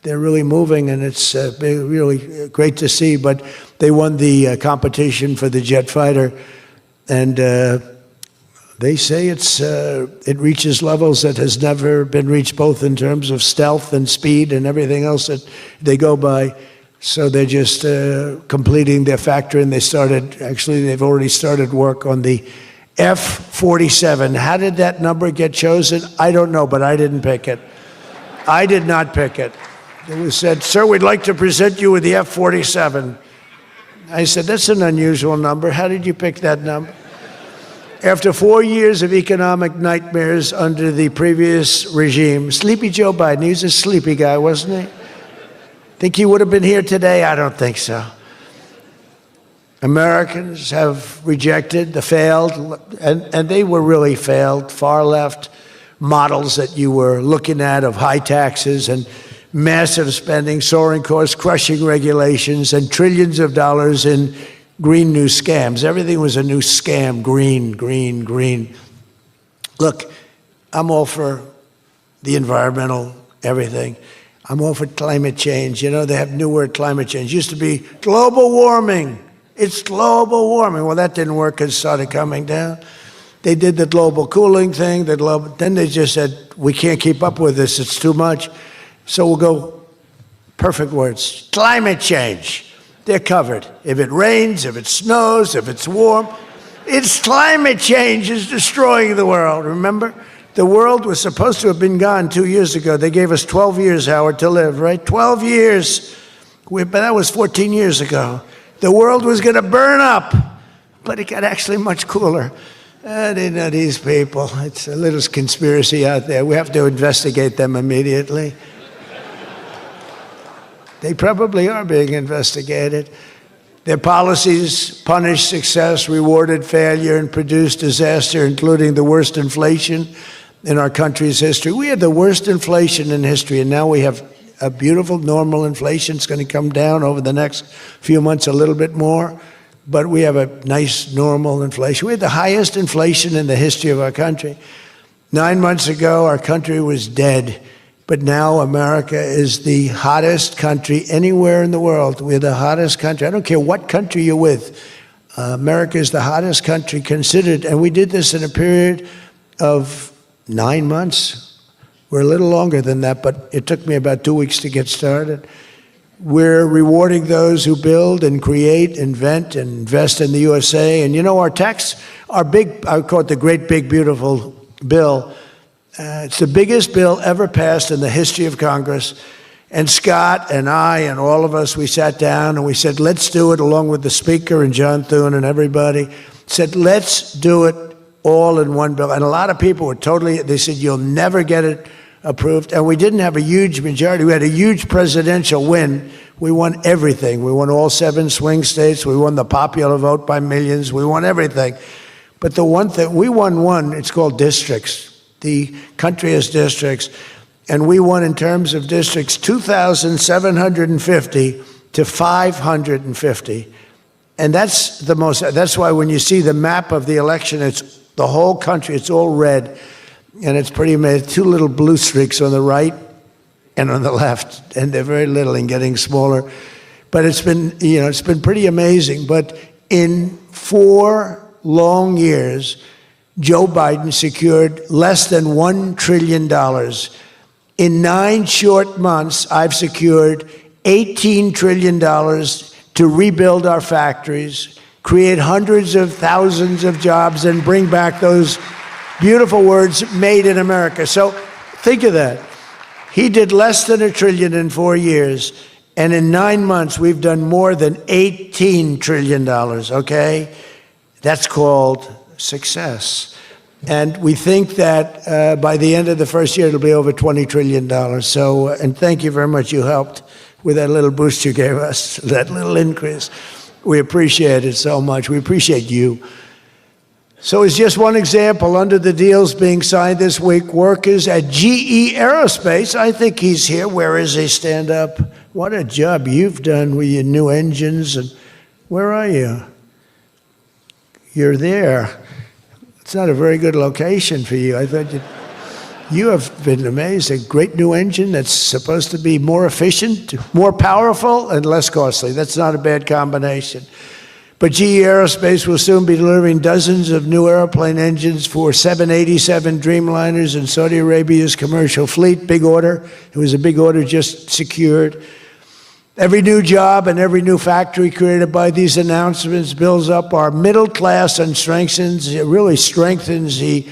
They're really moving, and it's really great to see. But they won the competition for the jet fighter, and they say it reaches levels that has never been reached, both in terms of stealth and speed and everything else that they go by. So they're just completing their factory, and they've already started work on the F-47. How did that number get chosen? I don't know, but I didn't pick it. I did not pick it. It was said, "Sir, we'd like to present you with the F-47. I said, "That's an unusual number. How did you pick that number?" After 4 years of economic nightmares under the previous regime, sleepy Joe Biden, he was a sleepy guy, wasn't he? Think he would have been here today? I don't think so. Americans have rejected the failed, and they were really failed, far left models that you were looking at of high taxes and massive spending, soaring costs, crushing regulations, and trillions of dollars in green new scams. Everything was a new scam, green, green, green. Look, I'm all for the environmental everything. I'm all for climate change. You know, they have new word, climate change. Used to be global warming. It's global warming. Well, that didn't work. It started coming down. They did the global cooling thing. Then they just said, we can't keep up with this. It's too much. So we'll go, perfect words, climate change. They're covered. If it rains, if it snows, if it's warm, it's climate change is destroying the world. Remember? The world was supposed to have been gone 2 years ago. They gave us 12 years, Howard, to live, right? 12 years. But that was 14 years ago. The world was going to burn up, but it got actually much cooler. They know these people. It's a little conspiracy out there. We have to investigate them immediately. They probably are being investigated. Their policies punished success, rewarded failure, and produced disaster, including the worst inflation in our country's history. We had the worst inflation in history, and now we have a beautiful normal inflation. It's going to come down over the next few months a little bit more, but we have a nice normal inflation. We had the highest inflation in the history of our country. 9 months ago, our country was dead. But now America is the hottest country anywhere in the world. We're the hottest country. I don't care what country you're with. America is the hottest country considered. And we did this in a period of 9 months. We're a little longer than that, but it took me about 2 weeks to get started. We're rewarding those who build and create, invent, and invest in the USA. And you know, our big, I call it the great, big, beautiful bill. It's the biggest bill ever passed in the history of Congress. And Scott and I and all of us, we sat down and we said, let's do it, along with the Speaker and John Thune and everybody, said, let's do it all in one bill. And a lot of people were they said, you'll never get it approved. And we didn't have a huge majority. We had a huge presidential win. We won everything. We won all 7 swing states. We won the popular vote by millions. We won everything. But the one thing, we won one, it's called districts. The country has districts, and we won in terms of districts 2,750 to 550. And that's why when you see the map of the election, it's the whole country, it's all red, and it's pretty amazing. 2 little blue streaks on the right and on the left, and they're very little and getting smaller. But it's been pretty amazing. But in 4 long years, Joe Biden secured less than $1 trillion. In 9 short months, I've secured $18 trillion to rebuild our factories, create hundreds of thousands of jobs, and bring back those Beautiful words, made in America. So think of that. He did less than $1 trillion in 4 years, and in 9 months, we've done more than $18 trillion, okay? That's called success. And we think that by the end of the first year, it'll be over $20 trillion. So, and thank you very much. You helped with that little boost you gave us, that little increase. We appreciate it so much. We appreciate you. So as just one example, under the deals being signed this week, workers at GE Aerospace, I think he's here. Where is he? Stand up. What a job you've done with your new engines. And where are you? You're there. It's not a very good location for you. I thought you have been amazing. Great new engine that's supposed to be more efficient, more powerful, and less costly. That's not a bad combination. But GE Aerospace will soon be delivering dozens of new airplane engines for 787 Dreamliners in Saudi Arabia's commercial fleet. Big order. It was a big order just secured. Every new job and every new factory created by these announcements builds up our middle class and really strengthens the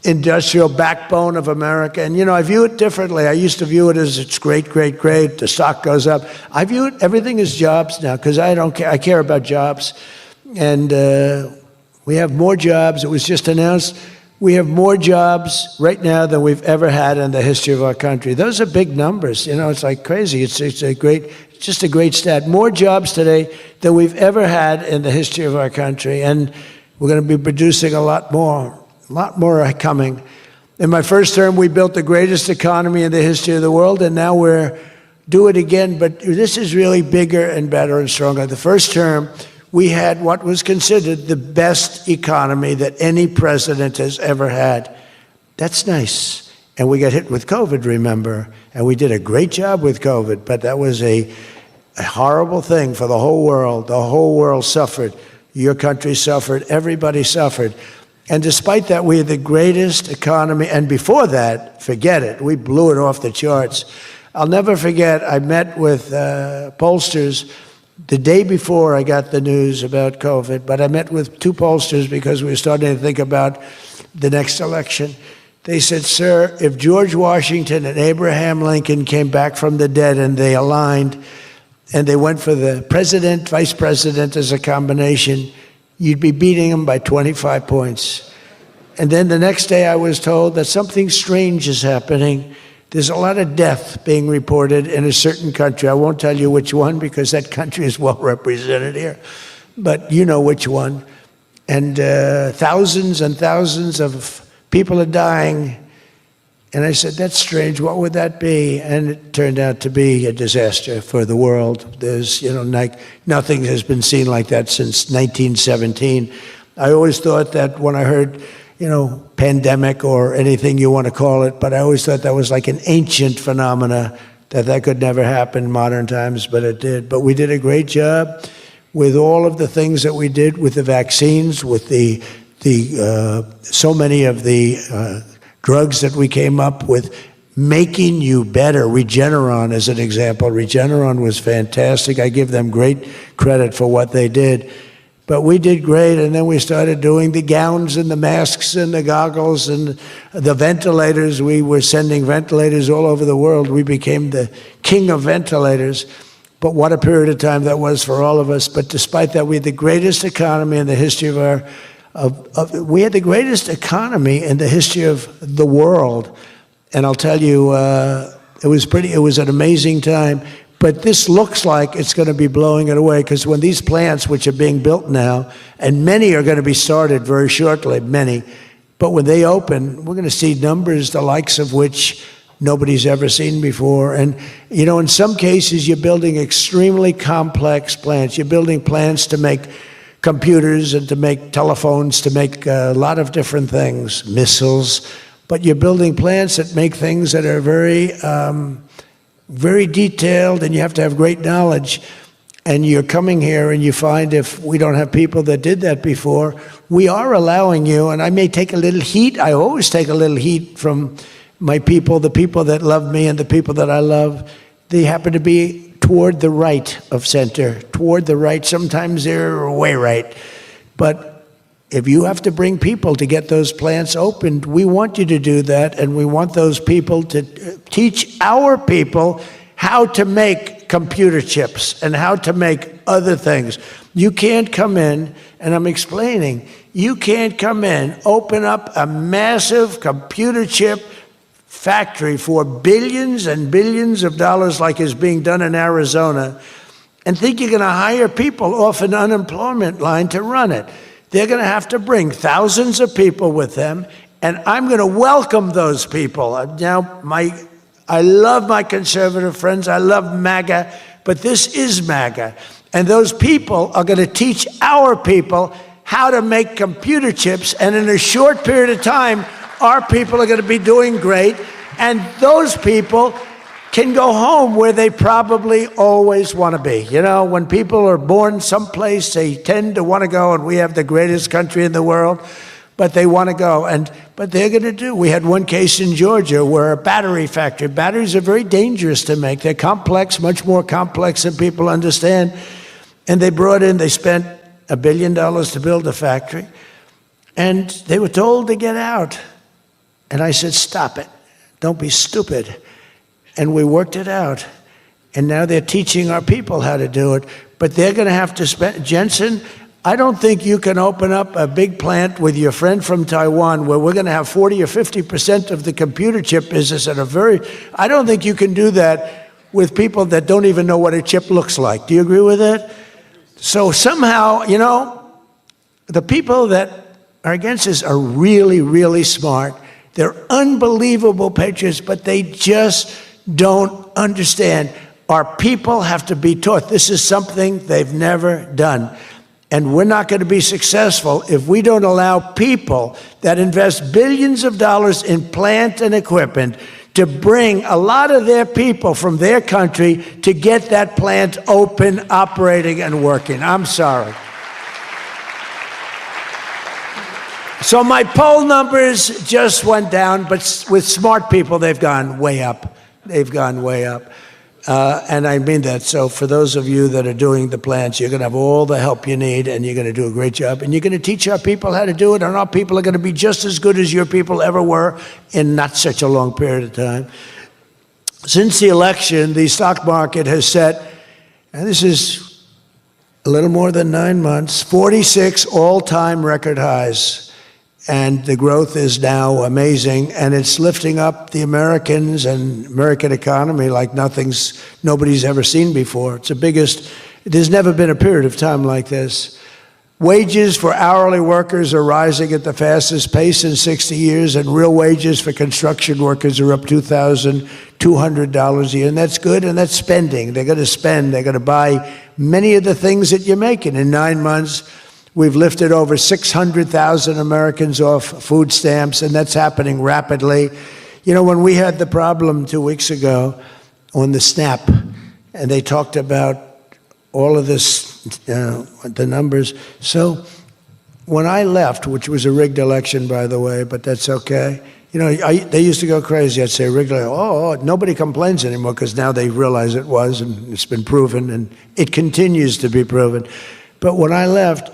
industrial backbone of America. And, you know, I view it differently. I used to view it as it's great, great, great. The stock goes up. I view it, everything is jobs now, because I don't care. I care about jobs. And we have more jobs. It was just announced. We have more jobs right now than we've ever had in the history of our country. Those are big numbers. You know, it's like crazy. It's just a great stat. More jobs today than we've ever had in the history of our country. And we're going to be producing a lot more are coming. In my first term, we built the greatest economy in the history of the world, and now we're do it again, but this is really bigger and better and stronger. The first term, we had what was considered the best economy that any president has ever had. That's nice. And we got hit with COVID, remember, and we did a great job with COVID, but that was a horrible thing for the whole world. The whole world suffered. Your country suffered. Everybody suffered. And despite that, we had the greatest economy. And before that, forget it. We blew it off the charts. I'll never forget, I met with pollsters the day before I got the news about COVID, but I met with 2 pollsters because we were starting to think about the next election. They said, sir, if George Washington and Abraham Lincoln came back from the dead and they aligned and they went for the president, vice president as a combination, you'd be beating them by 25 points. And then the next day I was told that something strange is happening. There's a lot of death being reported in a certain country. I won't tell you which one because that country is well represented here, but you know which one. And thousands and thousands of people are dying. And I said, that's strange. What would that be? And it turned out to be a disaster for the world. There's, you know, nothing has been seen like that since 1917. I always thought that when I heard, you know, pandemic or anything you want to call it, but I always thought that was like an ancient phenomena, that could never happen in modern times, but it did. But we did a great job with all of the things that we did with the vaccines, with so many of the drugs that we came up with, making you better. Regeneron as an example. Regeneron was fantastic. I give them great credit for what they did. But we did great, and then we started doing the gowns and the masks and the goggles and the ventilators. We were sending ventilators all over the world. We became the king of ventilators. But what a period of time that was for all of us. But despite that, we had the greatest economy in the history we had the greatest economy in the history of the world. And I'll tell you, it was an amazing time. But this looks like it's going to be blowing it away, because when these plants, which are being built now, and many are going to be started very shortly, many, but when they open, we're going to see numbers the likes of which nobody's ever seen before. And, you know, in some cases, you're building extremely complex plants. You're building plants to make computers and to make telephones, to make a lot of different things, missiles. But you're building plants that make things that are very, very detailed, and you have to have great knowledge. And you're coming here and you find, if we don't have people that did that before, we are allowing you, and I may take a little heat. I always take a little heat from my people, the people that love me and the people that I love. They happen to be toward the right of center, toward the right. Sometimes they're way right. But If you have to bring people to get those plants opened, we want you to do that, and we want those people to teach our people how to make computer chips and how to make other things. You can't come in, and I'm explaining, you can't come in, open up a massive computer chip factory for billions and billions of dollars like is being done in Arizona, and think you're going to hire people off an unemployment line to run it. They're going to have to bring thousands of people with them, and I'm going to welcome those people. Now, I love my conservative friends. I love MAGA, but this is MAGA. And those people are going to teach our people how to make computer chips, and in a short period of time, our people are going to be doing great, and those people can go home where they probably always want to be. You know, when people are born someplace, they tend to want to go, and we have the greatest country in the world, but they want to go. But they're going to do. We had one case in Georgia where a battery factory, batteries are very dangerous to make. They're complex, much more complex than people understand. And they spent $1 billion to build a factory, and they were told to get out. And I said, stop it. Don't be stupid. And we worked it out. And now they're teaching our people how to do it. But they're going to have to spend, Jensen, I don't think you can open up a big plant with your friend from Taiwan where we're going to have 40 or 50% of the computer chip business I don't think you can do that with people that don't even know what a chip looks like. Do you agree with that? So somehow, you know, the people that are against this are really, really smart. They're unbelievable patriots, but they just don't understand. Our people have to be taught. This is something they've never done. And we're not going to be successful if we don't allow people that invest billions of dollars in plant and equipment to bring a lot of their people from their country to get that plant open, operating, and working. I'm sorry. So my poll numbers just went down, but with smart people, they've gone way up. They've gone way up. And I mean that. So for those of you that are doing the plants, you're going to have all the help you need, and you're going to do a great job. And you're going to teach our people how to do it, and our people are going to be just as good as your people ever were in not such a long period of time. Since the election, the stock market has set, and this is a little more than 9 months, 46 all-time record highs. And the growth is now amazing, and it's lifting up the Americans and American economy like nobody's ever seen before. It's the biggest, there's never been a period of time like this. Wages for hourly workers are rising at the fastest pace in 60 years, and real wages for construction workers are up $2,200 a year, and that's good, and that's spending. They're going to spend, they're going to buy many of the things that you're making. In 9 months, we've lifted over 600,000 Americans off food stamps, and that's happening rapidly. You know, when we had the problem 2 weeks ago on the SNAP, and they talked about all of this, the numbers. So when I left, which was a rigged election, by the way, but that's okay. You know, they used to go crazy. I'd say rigged, nobody complains anymore because now they realize it was, and it's been proven, and it continues to be proven. But when I left,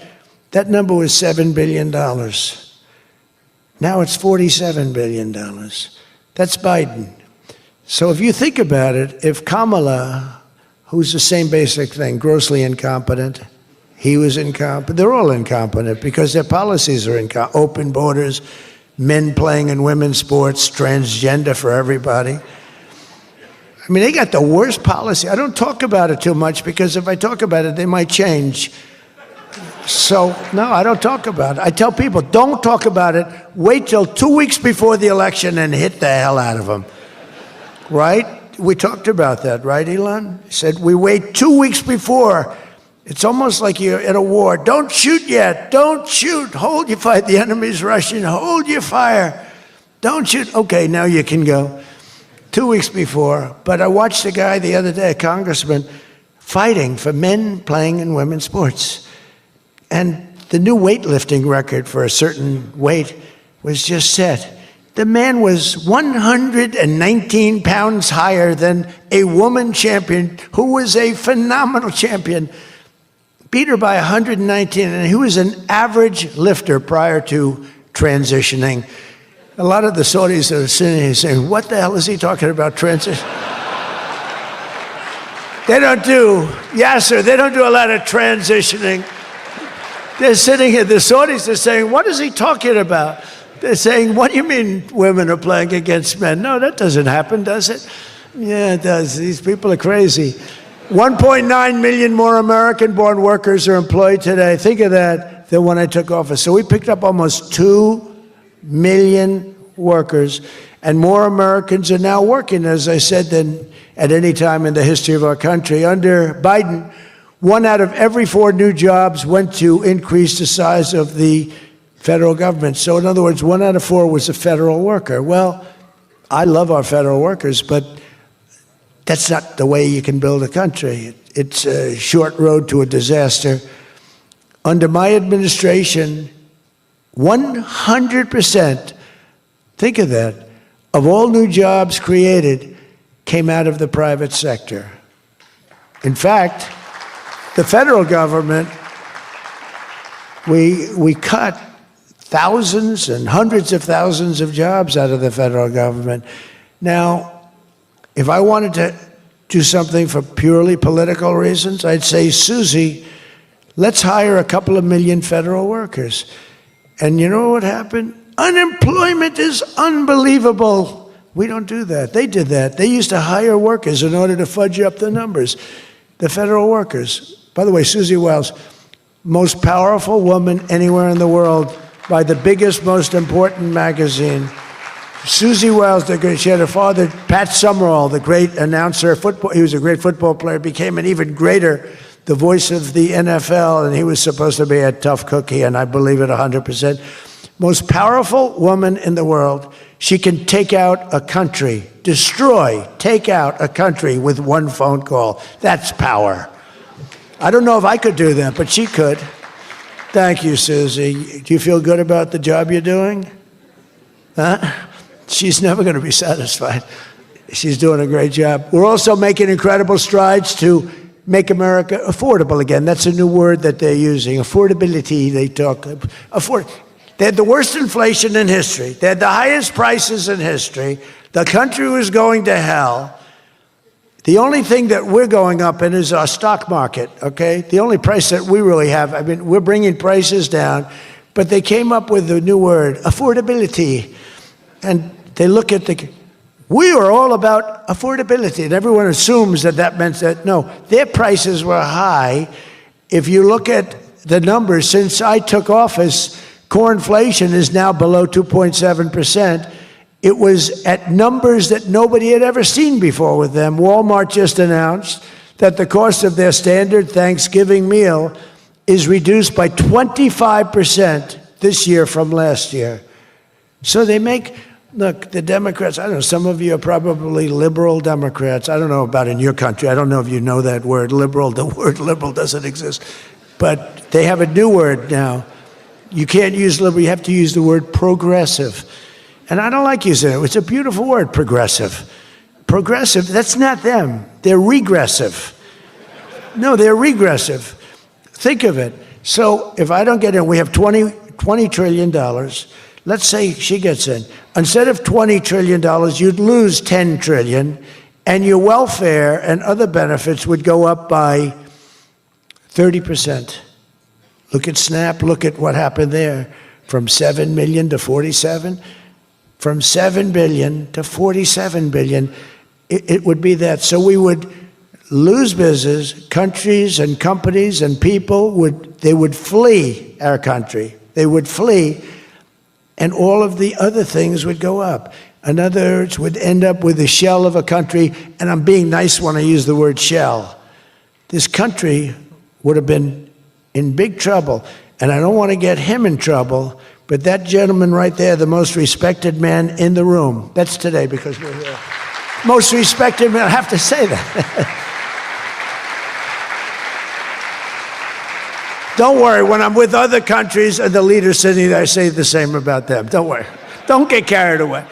that number was $7 billion. Now it's $47 billion. That's Biden. So if you think about it, if Kamala, who's the same basic thing, grossly incompetent, he was incompetent, they're all incompetent because their policies are incompetent. Open borders, men playing in women's sports, transgender for everybody. I mean, they got the worst policy. I don't talk about it too much because if I talk about it, they might change. So, no, I don't talk about it. I tell people, don't talk about it. Wait till 2 weeks before the election and hit the hell out of them. Right? We talked about that, right, Elon? He said, we wait 2 weeks before. It's almost like you're in a war. Don't shoot yet. Don't shoot. Hold your fire. The enemy's rushing. Hold your fire. Don't shoot. Okay, now you can go. 2 weeks before. But I watched a guy the other day, a congressman, fighting for men playing in women's sports. And the new weightlifting record for a certain weight was just set. The man was 119 pounds higher than a woman champion who was a phenomenal champion. beat her by 119, and he was an average lifter prior to transitioning. A lot of the Saudis that are sitting here saying, what the hell is he talking about transition? They don't do, Yasser, they don't do a lot of transitioning. They're sitting here, the Saudis are saying, what is he talking about? They're saying, what do you mean women are playing against men? No, that doesn't happen, does it? Yeah, it does. These people are crazy. 1.9 million more American-born workers are employed today. Think of that, than when I took office. So we picked up almost 2 million workers, and more Americans are now working, as I said, than at any time in the history of our country. Under Biden, 1 out of every 4 new jobs went to increase the size of the federal government. So in other words, 1 out of 4 was a federal worker. Well, I love our federal workers, but that's not the way you can build a country. It's a short road to a disaster. Under my administration, 100%, think of that, of all new jobs created came out of the private sector. In fact, the federal government, we cut thousands and hundreds of thousands of jobs out of the federal government. Now, if I wanted to do something for purely political reasons, I'd say, Susie, let's hire a couple of million federal workers. And you know what happened? Unemployment is unbelievable. We don't do that. They did that. They used to hire workers in order to fudge up the numbers. The federal workers. By the way, Susie Wiles, most powerful woman anywhere in the world by the biggest, most important magazine. Susie Wiles, she had her father, Pat Summerall, the great announcer, football. He was a great football player, became an even greater, the voice of the NFL, and he was supposed to be a tough cookie, and I believe it 100%. Most powerful woman in the world. She can take out a country, destroy, take out a country with one phone call. That's power. I don't know if I could do that, but she could. Thank you, Susie. Do you feel good about the job you're doing? Huh? She's never going to be satisfied. She's doing a great job. We're also making incredible strides to make America affordable again. That's a new word that they're using. Affordability, they talk. They had the worst inflation in history. They had the highest prices in history. The country was going to hell. The only thing that we're going up in is our stock market, okay? The only price that we really have, I mean, we're bringing prices down, but they came up with a new word, affordability. And they look at we are all about affordability, and everyone assumes that that meant that, no, their prices were high. If you look at the numbers, since I took office, core inflation is now below 2.7%. It was at numbers that nobody had ever seen before with them. Walmart just announced that the cost of their standard Thanksgiving meal is reduced by 25% this year from last year. So they make, look, the Democrats, I don't know, some of you are probably liberal Democrats. I don't know about in your country. I don't know if you know that word, liberal. The word liberal doesn't exist. But they have a new word now. You can't use liberal, you have to use the word progressive. And I don't like using it. It's a beautiful word, progressive. Progressive, that's not them. They're regressive. No, they're regressive. Think of it. So if I don't get in, we have $20 trillion. Let's say she gets in. Instead of $20 trillion, you'd lose $10 trillion, and your welfare and other benefits would go up by 30%. Look at SNAP, look at what happened there. From 7 million to 47. From 7 billion to 47 billion, it would be that. So we would lose business, countries and companies and people would flee our country. They would flee, and all of the other things would go up. In other words, would end up with the shell of a country, and I'm being nice when I use the word shell. This country would have been in big trouble, and I don't want to get him in trouble, but that gentleman right there, the most respected man in the room, that's today because we're here. Most respected man, I have to say that. Don't worry, when I'm with other countries and the leaders sitting there, I say the same about them. Don't worry. Don't get carried away.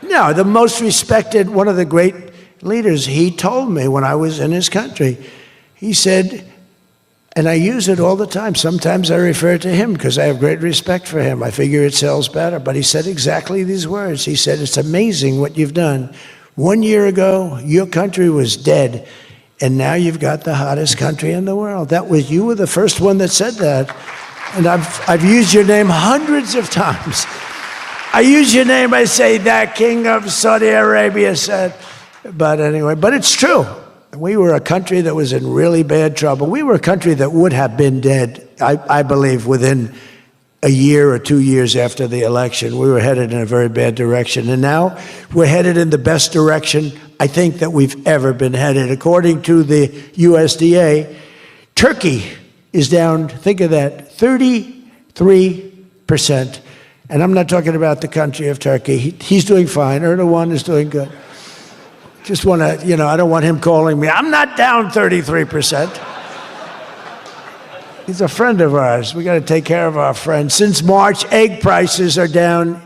No, the most respected, one of the great leaders, he told me when I was in his country, he said, And I use it all the time. Sometimes I refer to him because I have great respect for him. I figure it sells better. But he said exactly these words. He said, it's amazing what you've done. 1 year ago, your country was dead, and now you've got the hottest country in the world. You were the first one that said that. And I've used your name hundreds of times. I use your name, I say, that king of Saudi Arabia said. But anyway, but it's true. We were a country that was in really bad trouble. We were a country that would have been dead, I believe, within a year or 2 years after the election. We were headed in a very bad direction. And now we're headed in the best direction, I think, that we've ever been headed. According to the USDA, Turkey is down, think of that, 33%. And I'm not talking about the country of Turkey. He's doing fine. Erdogan is doing good. Just want to, I don't want him calling me. I'm not down 33%. He's a friend of ours. We got to take care of our friends. Since March, egg prices are down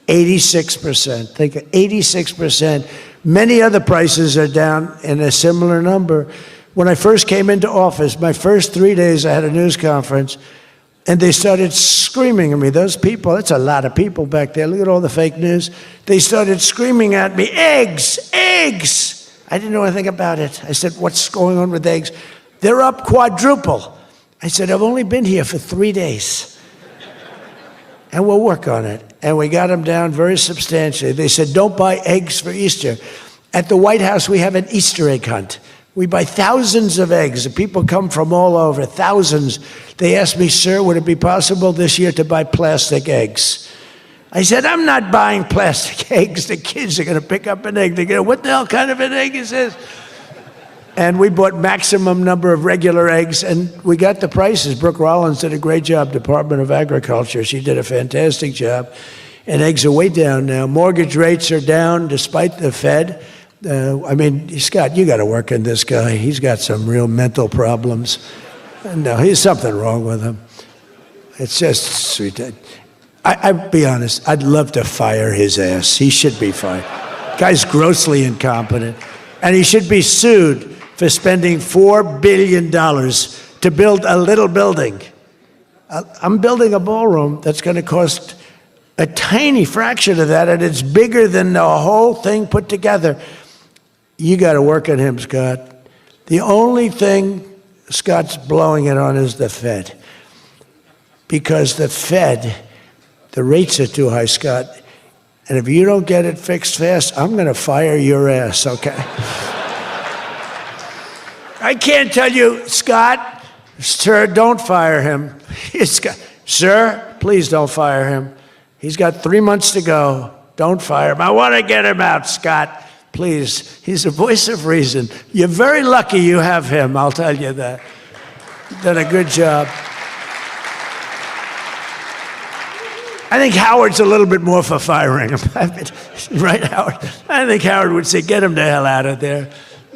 86%. Think of 86%. Many other prices are down in a similar number. When I first came into office, my first 3 days, I had a news conference, and they started screaming at me. Those people, that's a lot of people back there. Look at all the fake news. They started screaming at me, eggs, eggs. I didn't know anything about it. I said, what's going on with eggs? They're up quadruple. I said, I've only been here for 3 days. And we'll work on it. And we got them down very substantially. They said, don't buy eggs for Easter. At the White House, we have an Easter egg hunt. We buy thousands of eggs. The people come from all over, thousands. They asked me, sir, would it be possible this year to buy plastic eggs? I said, I'm not buying plastic eggs. The kids are going to pick up an egg. They're going to, what the hell kind of an egg is this? And we bought maximum number of regular eggs, and we got the prices. Brooke Rollins did a great job, Department of Agriculture. She did a fantastic job. And eggs are way down now. Mortgage rates are down despite the Fed. Scott, you got to work in this guy. He's got some real mental problems. No, there's something wrong with him. It's just sweet. I'll be honest, I'd love to fire his ass. He should be fired. Guy's grossly incompetent. And he should be sued for spending $4 billion to build a little building. I'm building a ballroom that's going to cost a tiny fraction of that, and it's bigger than the whole thing put together. You got to work on him, Scott. The only thing Scott's blowing it on is the Fed. Because the Fed, the rates are too high, Scott. And if you don't get it fixed fast, I'm going to fire your ass, okay? I can't tell you, Scott, sir, don't fire him. Sir, please don't fire him. He's got 3 months to go. Don't fire him. I want to get him out, Scott. Please. He's a voice of reason. You're very lucky you have him, I'll tell you that. You've done a good job. I think Howard's a little bit more for firing him. Right, Howard? I think Howard would say, get him the hell out of there.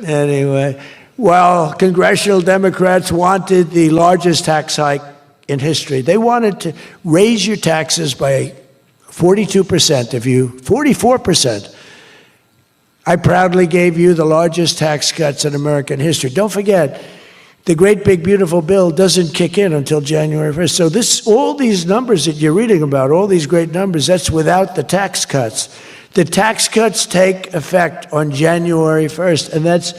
Anyway, well, congressional Democrats wanted the largest tax hike in history. They wanted to raise your taxes by 42% 44%. I proudly gave you the largest tax cuts in American history. Don't forget, the great big beautiful bill doesn't kick in until January 1st. So all these numbers that you're reading about, all these great numbers, that's without the tax cuts. The tax cuts take effect on January 1st, and that's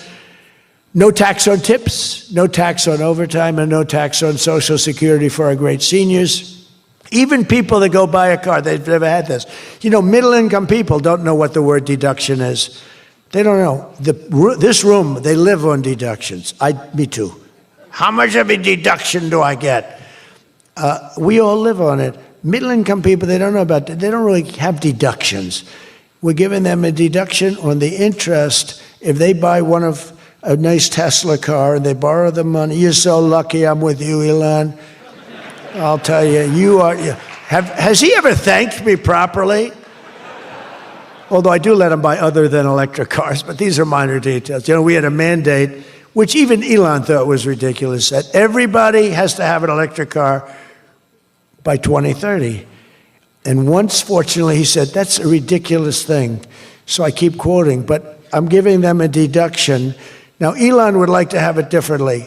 no tax on tips, no tax on overtime, and no tax on Social Security for our great seniors. Even people that go buy a car, they've never had this. Middle-income people don't know what the word deduction is. They don't know. This room, they live on deductions. Me too. How much of a deduction do I get? We all live on it. Middle-income people, they don't know about that. They don't really have deductions. We're giving them a deduction on the interest if they buy a nice Tesla car and they borrow the money. You're so lucky I'm with you, Elon. I'll tell you, has he ever thanked me properly? Although I do let him buy other than electric cars, but these are minor details. We had a mandate, which even Elon thought was ridiculous, that everybody has to have an electric car by 2030. And once, fortunately, he said, that's a ridiculous thing. So I keep quoting, but I'm giving them a deduction. Now, Elon would like to have it differently.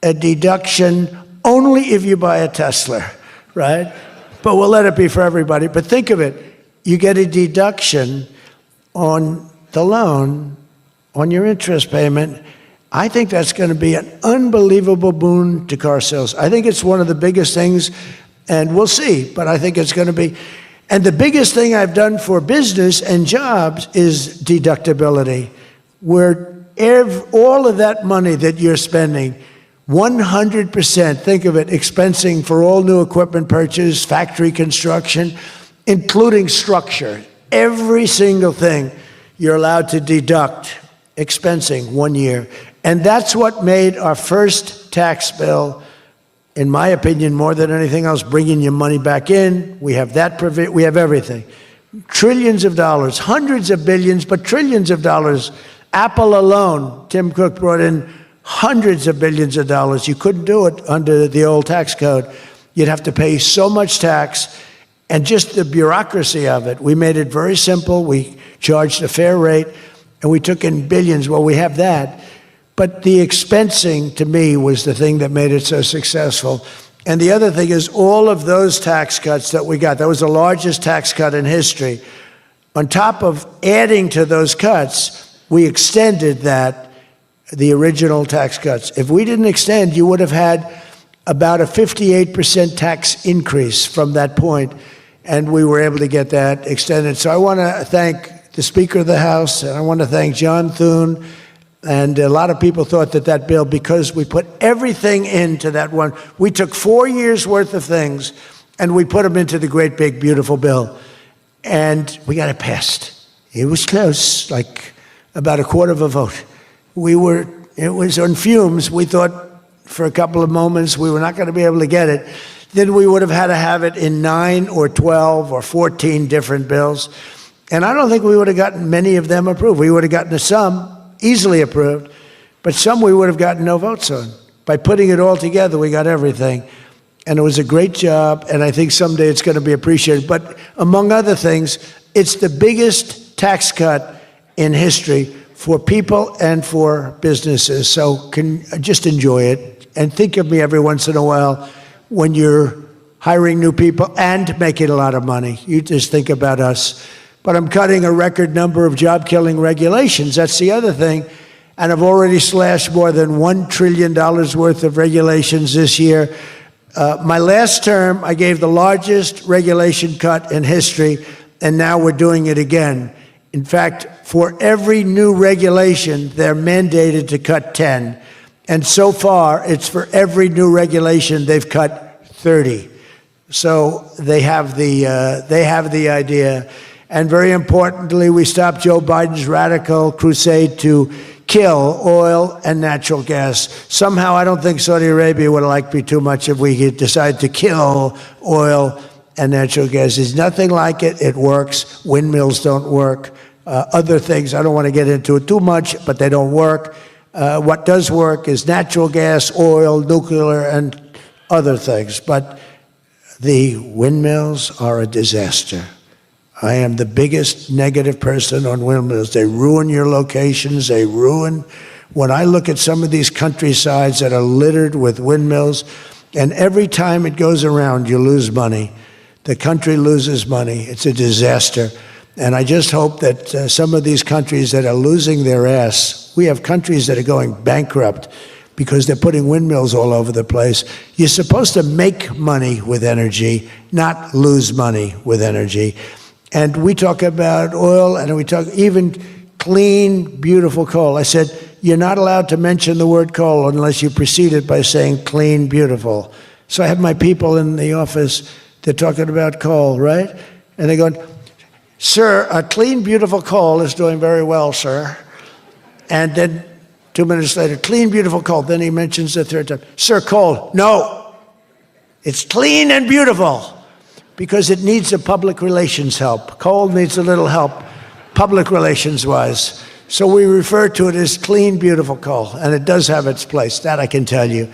a deduction only if you buy a Tesla, right? But we'll let it be for everybody. But think of it. You get a deduction on the loan, on your interest payment. I think that's going to be an unbelievable boon to car sales. I think it's one of the biggest things, and we'll see, but I think it's going to be. And the biggest thing I've done for business and jobs is deductibility, where all of that money that you're spending, 100%, think of it, expensing for all new equipment purchase, factory construction, including structure. Every single thing you're allowed to deduct, expensing 1 year. And that's what made our first tax bill, in my opinion, more than anything else, bringing your money back in. We have that, we have everything. Trillions of dollars, hundreds of billions, but trillions of dollars. Apple alone, Tim Cook brought in hundreds of billions of dollars. You couldn't do it under the old tax code. You'd have to pay so much tax, and just the bureaucracy of it. We made it very simple. We charged a fair rate, and we took in billions. Well, we have that. But the expensing, to me, was the thing that made it so successful. And the other thing is all of those tax cuts that we got, that was the largest tax cut in history. On top of adding to those cuts, we extended the original tax cuts. If we didn't extend, you would have had about a 58% tax increase from that point, and we were able to get that extended. So I want to thank the Speaker of the House, and I want to thank John Thune. And a lot of people thought that bill, because we put everything into that one, we took 4 years worth of things and we put them into the great big beautiful bill, and we got it passed. It was close, like about a quarter of a vote. It was on fumes. We thought for a couple of moments we were not going to be able to get it. Then we would have had to have it in 9 or 12 or 14 different bills. And I don't think we would have gotten many of them approved. We would have gotten some easily approved, but some we would have gotten no votes on. By putting it all together, we got everything. And it was a great job, and I think someday it's going to be appreciated. But among other things, it's the biggest tax cut in history for people and for businesses. So just enjoy it, and think of me every once in a while when you're hiring new people and making a lot of money. You just think about us. But I'm cutting a record number of job-killing regulations. That's the other thing. And I've already slashed more than $1 trillion worth of regulations this year. My last term, I gave the largest regulation cut in history, and now we're doing it again. In fact, for every new regulation, they're mandated to cut 10. And so far, it's for every new regulation, they've cut 30. So they have the idea. And very importantly, we stopped Joe Biden's radical crusade to kill oil and natural gas. Somehow, I don't think Saudi Arabia would like me too much if we decide to kill oil and natural gas. There's nothing like it. It works. Windmills don't work. Other things, I don't want to get into it too much, but they don't work. What does work is natural gas, oil, nuclear, and other things. But the windmills are a disaster. I am the biggest negative person on windmills. They ruin your locations. They ruin. When I look at some of these countrysides that are littered with windmills, and every time it goes around, you lose money. The country loses money. It's a disaster. And I just hope that some of these countries that are losing their ass, we have countries that are going bankrupt because they're putting windmills all over the place. You're supposed to make money with energy, not lose money with energy. And we talk about oil, and we talk even clean, beautiful coal. I said, you're not allowed to mention the word coal unless you precede it by saying clean, beautiful. So I have my people in the office, they're talking about coal, right? And they're going, sir, a clean, beautiful coal is doing very well, sir. And then 2 minutes later, clean, beautiful coal. Then he mentions the third time, sir, coal. No, it's clean and beautiful. Because it needs a public relations help. Coal needs a little help, public relations-wise. So we refer to it as clean, beautiful coal, and it does have its place, that I can tell you.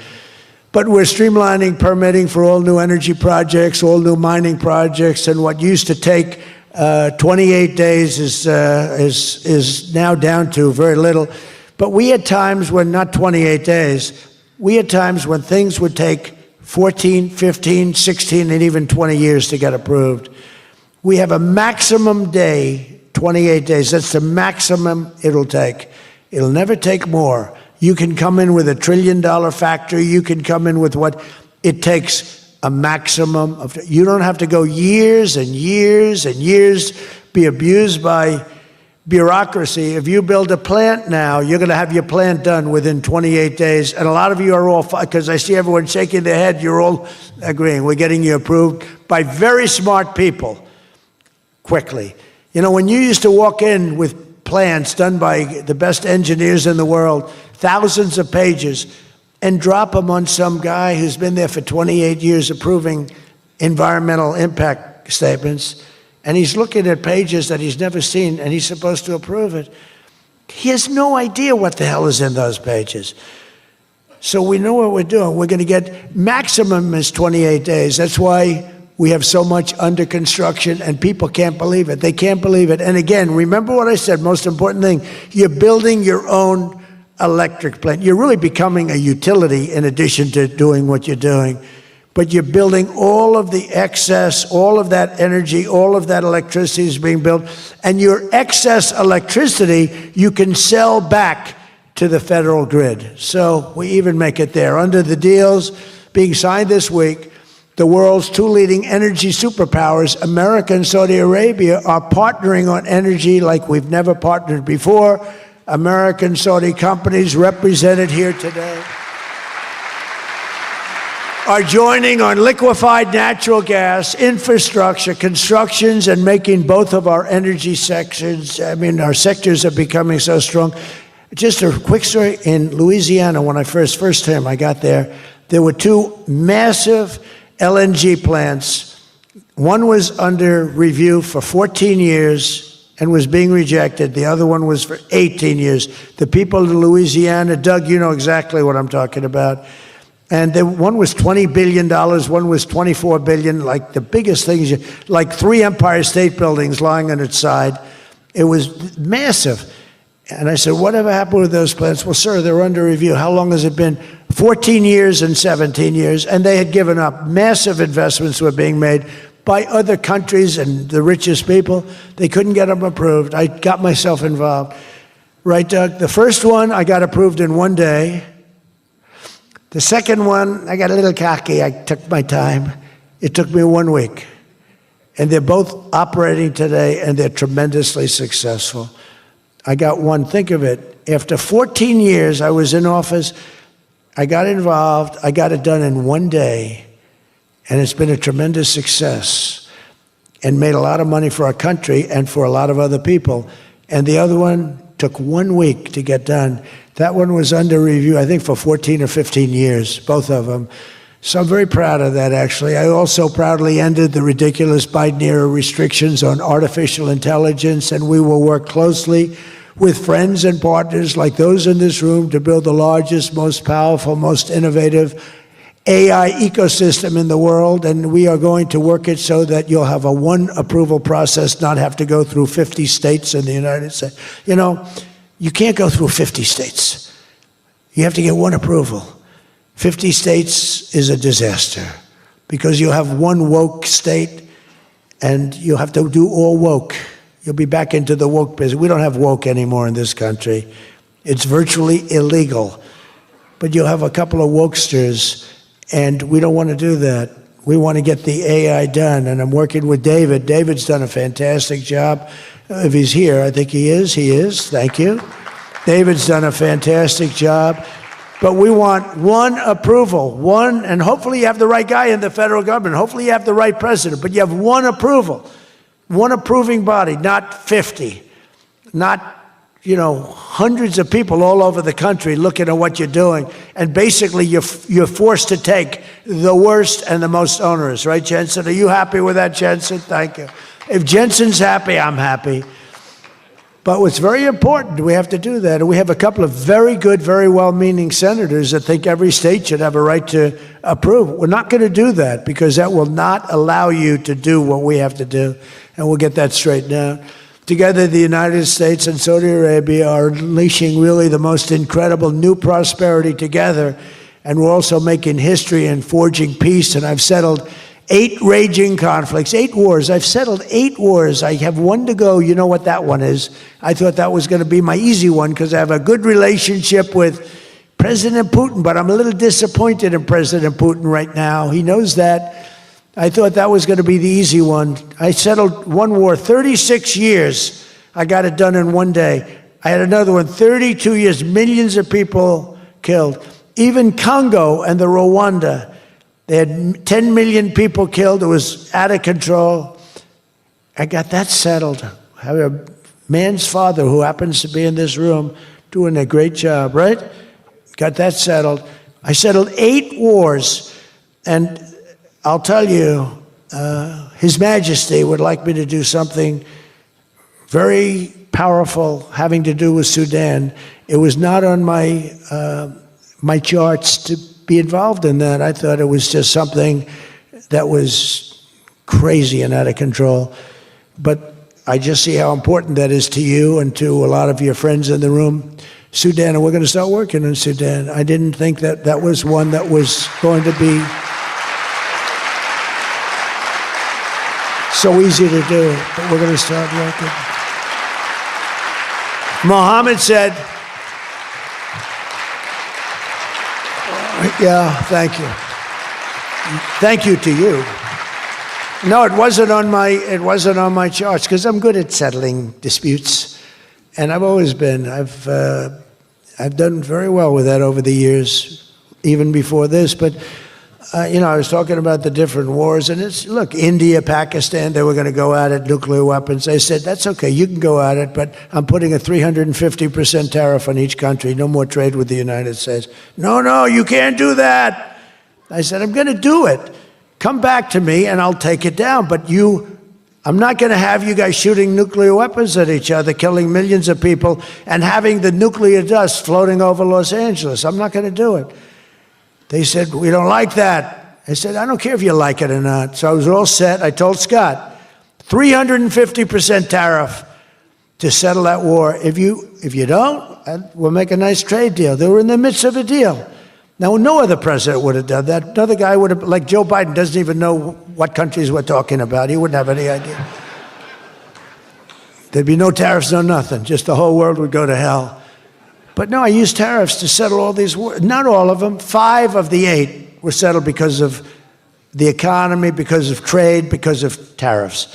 But we're streamlining permitting for all new energy projects, all new mining projects, and what used to take 28 days is now down to very little. But we had times when not 28 days, We had times when things would take 14, 15, 16, and even 20 years to get approved. We have a maximum day, 28 days. That's the maximum it'll take. It'll never take more. You can come in with $1 trillion factory. You can come in with what it takes, a maximum of. You don't have to go years and years and years, be abused by bureaucracy. If you build a plant now, you're going to have your plant done within 28 days. And a lot of you are all, because I see everyone shaking their head, you're all agreeing. We're getting you approved by very smart people quickly. You know, when you used to walk in with plans done by the best engineers in the world, thousands of pages, and drop them on some guy who's been there for 28 years approving environmental impact statements, and he's looking at pages that he's never seen, and he's supposed to approve it. He has no idea what the hell is in those pages. So we know what we're doing. We're going to get maximum is 28 days. That's why we have so much under construction, and people can't believe it. They can't believe it. And again, remember what I said, most important thing, you're building your own electric plant. You're really becoming a utility in addition to doing what you're doing. But you're building all of the excess, all of that energy, all of that electricity is being built. And your excess electricity, you can sell back to the federal grid. So we even make it there. Under the deals being signed this week, the world's two leading energy superpowers, America and Saudi Arabia, are partnering on energy like we've never partnered before. American Saudi companies represented here today are joining on liquefied natural gas, infrastructure, constructions, and making both of our energy sections, our sectors are becoming so strong. Just a quick story, in Louisiana, when I first time I got there were two massive LNG plants. One was under review for 14 years and was being rejected. The other one was for 18 years. The people of Louisiana, Doug, you know exactly what I'm talking about. And one was $20 billion, one was $24 billion, like the biggest things, like 3 Empire State Buildings lying on its side. It was massive. And I said, whatever happened with those plants? Well, sir, they're under review. How long has it been? 14 years and 17 years. And they had given up. Massive investments were being made by other countries and the richest people. They couldn't get them approved. I got myself involved. Right, Doug? The first one, I got approved in 1 day. The second one, I got a little cocky. I took my time. It took me 1 week. And they're both operating today, and they're tremendously successful. I got one, think of it. After 14 years, I was in office. I got involved. I got it done in 1 day. And it's been a tremendous success and made a lot of money for our country and for a lot of other people. And the other one took 1 week to get done. That one was under review, I think, for 14 or 15 years, both of them. So I'm very proud of that, actually. I also proudly ended the ridiculous Biden-era restrictions on artificial intelligence, and we will work closely with friends and partners like those in this room to build the largest, most powerful, most innovative AI ecosystem in the world, and we are going to work it so that you'll have a one approval process, not have to go through 50 states in the United States. You know, you can't go through 50 states. You have to get one approval. 50 states is a disaster because you'll have one woke state and you'll have to do all woke. You'll be back into the woke business. We don't have woke anymore in this country. It's virtually illegal. But you'll have a couple of wokesters, and we don't want to do that. We want to get the AI done, and I'm working with David. David's done a fantastic job. If he's here, I think he is. He is. Thank you. David's done a fantastic job. But we want one approval, one, and hopefully you have the right guy in the federal government. Hopefully you have the right president, but you have one approval, one approving body, not 50, not, hundreds of people all over the country looking at what you're doing. And basically you're forced to take the worst and the most onerous, right, Jensen? Are you happy with that, Jensen? Thank you. If Jensen's happy, I'm happy. But what's very important, we have to do that. And we have a couple of very good, very well-meaning senators that think every state should have a right to approve. We're not going to do that because that will not allow you to do what we have to do. And we'll get that straightened out. Together, the United States and Saudi Arabia are unleashing really the most incredible new prosperity together. and we're also making history and forging peace. And I've settled 8 raging conflicts, 8 wars. I've settled 8 wars. I have 1 to go. You know what that one is. I thought that was going to be my easy one because I have a good relationship with President Putin, but I'm a little disappointed in President Putin right now. He knows that. I thought that was going to be the easy one. I settled 1 war, 36 years. I got it done in 1 day. I had another one, 32 years, millions of people killed. Even Congo and the Rwanda, they had 10 million people killed. It was out of control. I got that settled. I have a man's father who happens to be in this room doing a great job, right? Got that settled. I settled 8 wars. And I'll tell you, His Majesty would like me to do something very powerful having to do with Sudan. It was not on my my charts to be involved in that. I thought it was just something that was crazy and out of control. But I just see how important that is to you and to a lot of your friends in the room. Sudan, and we're going to start working in Sudan. I didn't think that that was one that was going to be so easy to do, but we're going to start working. Mohammed said, yeah, thank you. Thank you to you. No, it wasn't on my charts because I'm good at settling disputes, and I've always been. I've done very well with that over the years, even before this. But I was talking about the different wars, and look, India, Pakistan, they were going to go at it, nuclear weapons. I said, that's okay, you can go at it, but I'm putting a 350% tariff on each country, no more trade with the United States. No, you can't do that. I said, I'm going to do it. Come back to me and I'll take it down, but I'm not going to have you guys shooting nuclear weapons at each other, killing millions of people, and having the nuclear dust floating over Los Angeles. I'm not going to do it. They said, we don't like that. I said, I don't care if you like it or not. So I was all set. I told Scott, 350% tariff to settle that war. If you don't, we'll make a nice trade deal. They were in the midst of a deal. Now, no other president would have done that. Another guy would have, like Joe Biden, doesn't even know what countries we're talking about. He wouldn't have any idea. There'd be no tariffs, no nothing. Just the whole world would go to hell. But no, I used tariffs to settle all these wars. Not all of them. 5 of the 8 were settled because of the economy, because of trade, because of tariffs.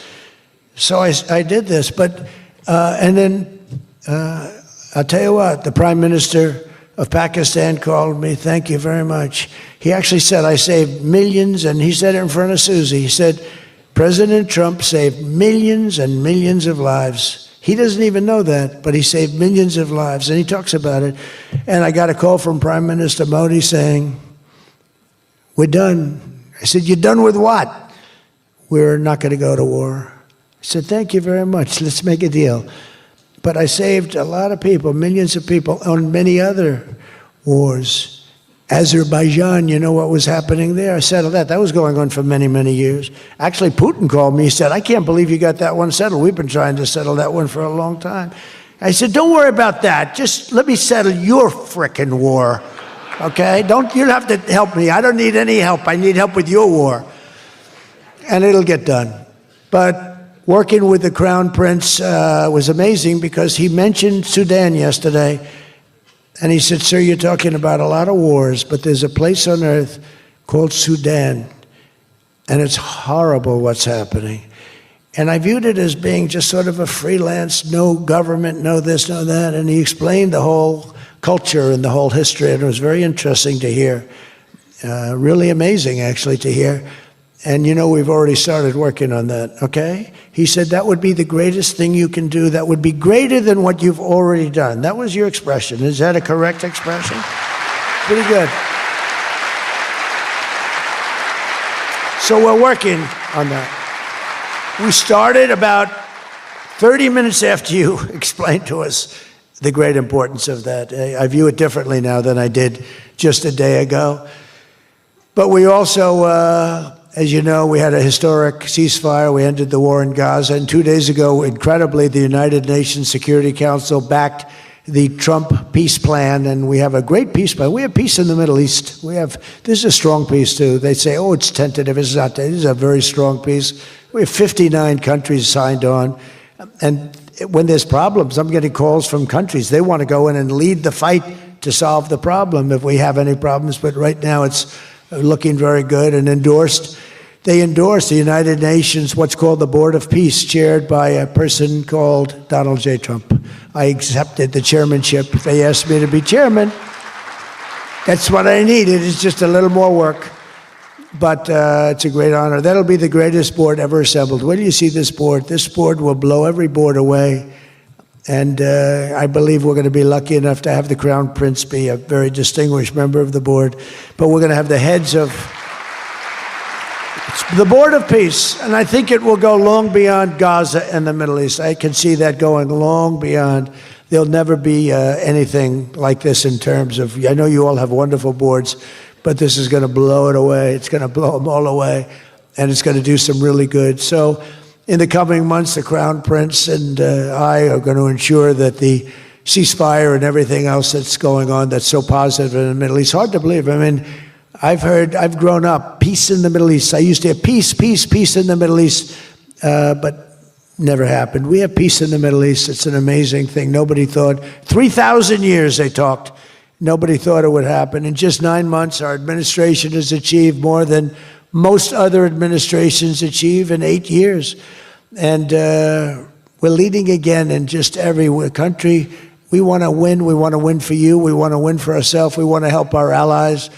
So I did this. But, and then, I'll tell you what, the Prime Minister of Pakistan called me. Thank you very much. He actually said, I saved millions, and he said it in front of Susie. He said, President Trump saved millions and millions of lives. He doesn't even know that, but he saved millions of lives, and he talks about it. And I got a call from Prime Minister Modi saying, we're done. I said, you're done with what? We're not going to go to war. I said, thank you very much. Let's make a deal. But I saved a lot of people, millions of people, on many other wars. Azerbaijan, you know what was happening there? I settled that. That was going on for many, many years. Actually, Putin called me. He said, I can't believe you got that one settled. We've been trying to settle that one for a long time. I said, don't worry about that. Just let me settle your frickin' war, okay? You don't have to help me. I don't need any help. I need help with your war. And it'll get done. But working with the Crown Prince was amazing because he mentioned Sudan yesterday. And he said, sir, you're talking about a lot of wars, but there's a place on earth called Sudan. And it's horrible what's happening. And I viewed it as being just sort of a freelance, no government, no this, no that. And he explained the whole culture and the whole history. And it was very interesting to hear. Really amazing, actually, to hear. And you know, we've already started working on that, okay? He said that would be the greatest thing you can do. That would be greater than what you've already done. That was your expression. Is that a correct expression? Pretty good. So we're working on that. We started about 30 minutes after you explained to us the great importance of that. I view it differently now than I did just a day ago. But we also, as you know, we had a historic ceasefire. We ended the war in Gaza. And 2 days ago, incredibly, the United Nations Security Council backed the Trump peace plan, and we have a great peace plan. We have peace in the Middle East. This is a strong peace too. They say, oh, it's tentative. It's not. This is a very strong peace. We have 59 countries signed on, and when there's problems, I'm getting calls from countries. They want to go in and lead the fight to solve the problem if we have any problems. But right now, it's looking very good and endorsed. They endorsed the United Nations, what's called the Board of Peace, chaired by a person called Donald J. Trump. I accepted the chairmanship. They asked me to be chairman. That's what I needed. It's just a little more work, but it's a great honor. That'll be the greatest board ever assembled. When you see this board will blow every board away. And I believe we're going to be lucky enough to have the Crown Prince be a very distinguished member of the board. But we're going to have the heads of the Board of Peace, and I think it will go long beyond Gaza and the Middle East. I can see that going long beyond. There'll never be anything like this in terms of, I know you all have wonderful boards, but this is going to blow it away. It's going to blow them all away, and it's going to do some really good. So in the coming months, the Crown Prince and I are going to ensure that the ceasefire and everything else that's going on that's so positive in the Middle East, hard to believe. I mean, I've grown up, peace in the Middle East. I used to have peace in the Middle East, but never happened. We have peace in the Middle East. It's an amazing thing. Nobody thought, 3,000 years they talked. Nobody thought it would happen. In just 9 months, our administration has achieved more than most other administrations achieve in 8 years. And we're leading again in just every country. We want to win. We want to win for you. We want to win for ourselves. We want to help our allies.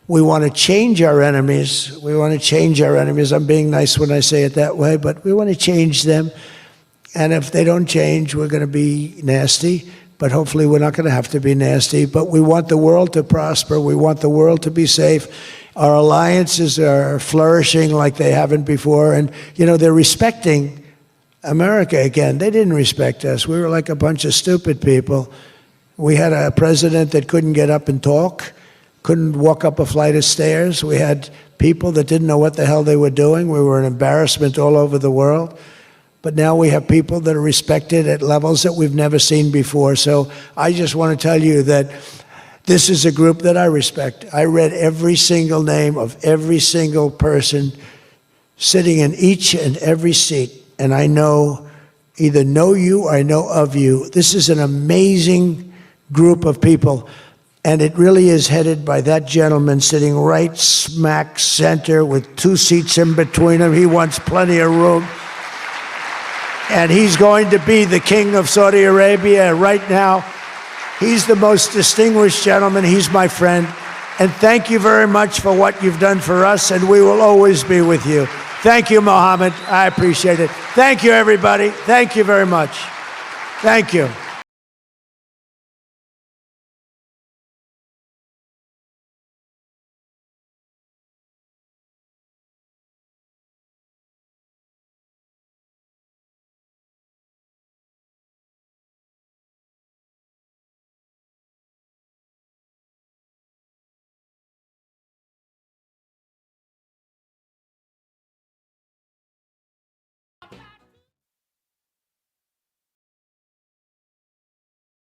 We want to change our enemies. We want to change our enemies. I'm being nice when I say it that way, but we want to change them. And if they don't change, we're going to be nasty. But hopefully we're not going to have to be nasty. But we want the world to prosper. We want the world to be safe. Our alliances are flourishing like they haven't before. And, you know, they're respecting America again. They didn't respect us. We were like a bunch of stupid people. We had a president that couldn't get up and talk, couldn't walk up a flight of stairs. We had people that didn't know what the hell they were doing. We were an embarrassment all over the world. But now we have people that are respected at levels that we've never seen before. So I just want to tell you that this is a group that I respect. I read every single name of every single person sitting in each and every seat. And I either know you or I know of you. This is an amazing group of people. And it really is headed by that gentleman sitting right smack center with 2 seats in between him. He wants plenty of room. And he's going to be the king of Saudi Arabia right now. He's the most distinguished gentleman. He's my friend. And thank you very much for what you've done for us, and we will always be with you. Thank you, Mohammed. I appreciate it. Thank you, everybody. Thank you very much. Thank you.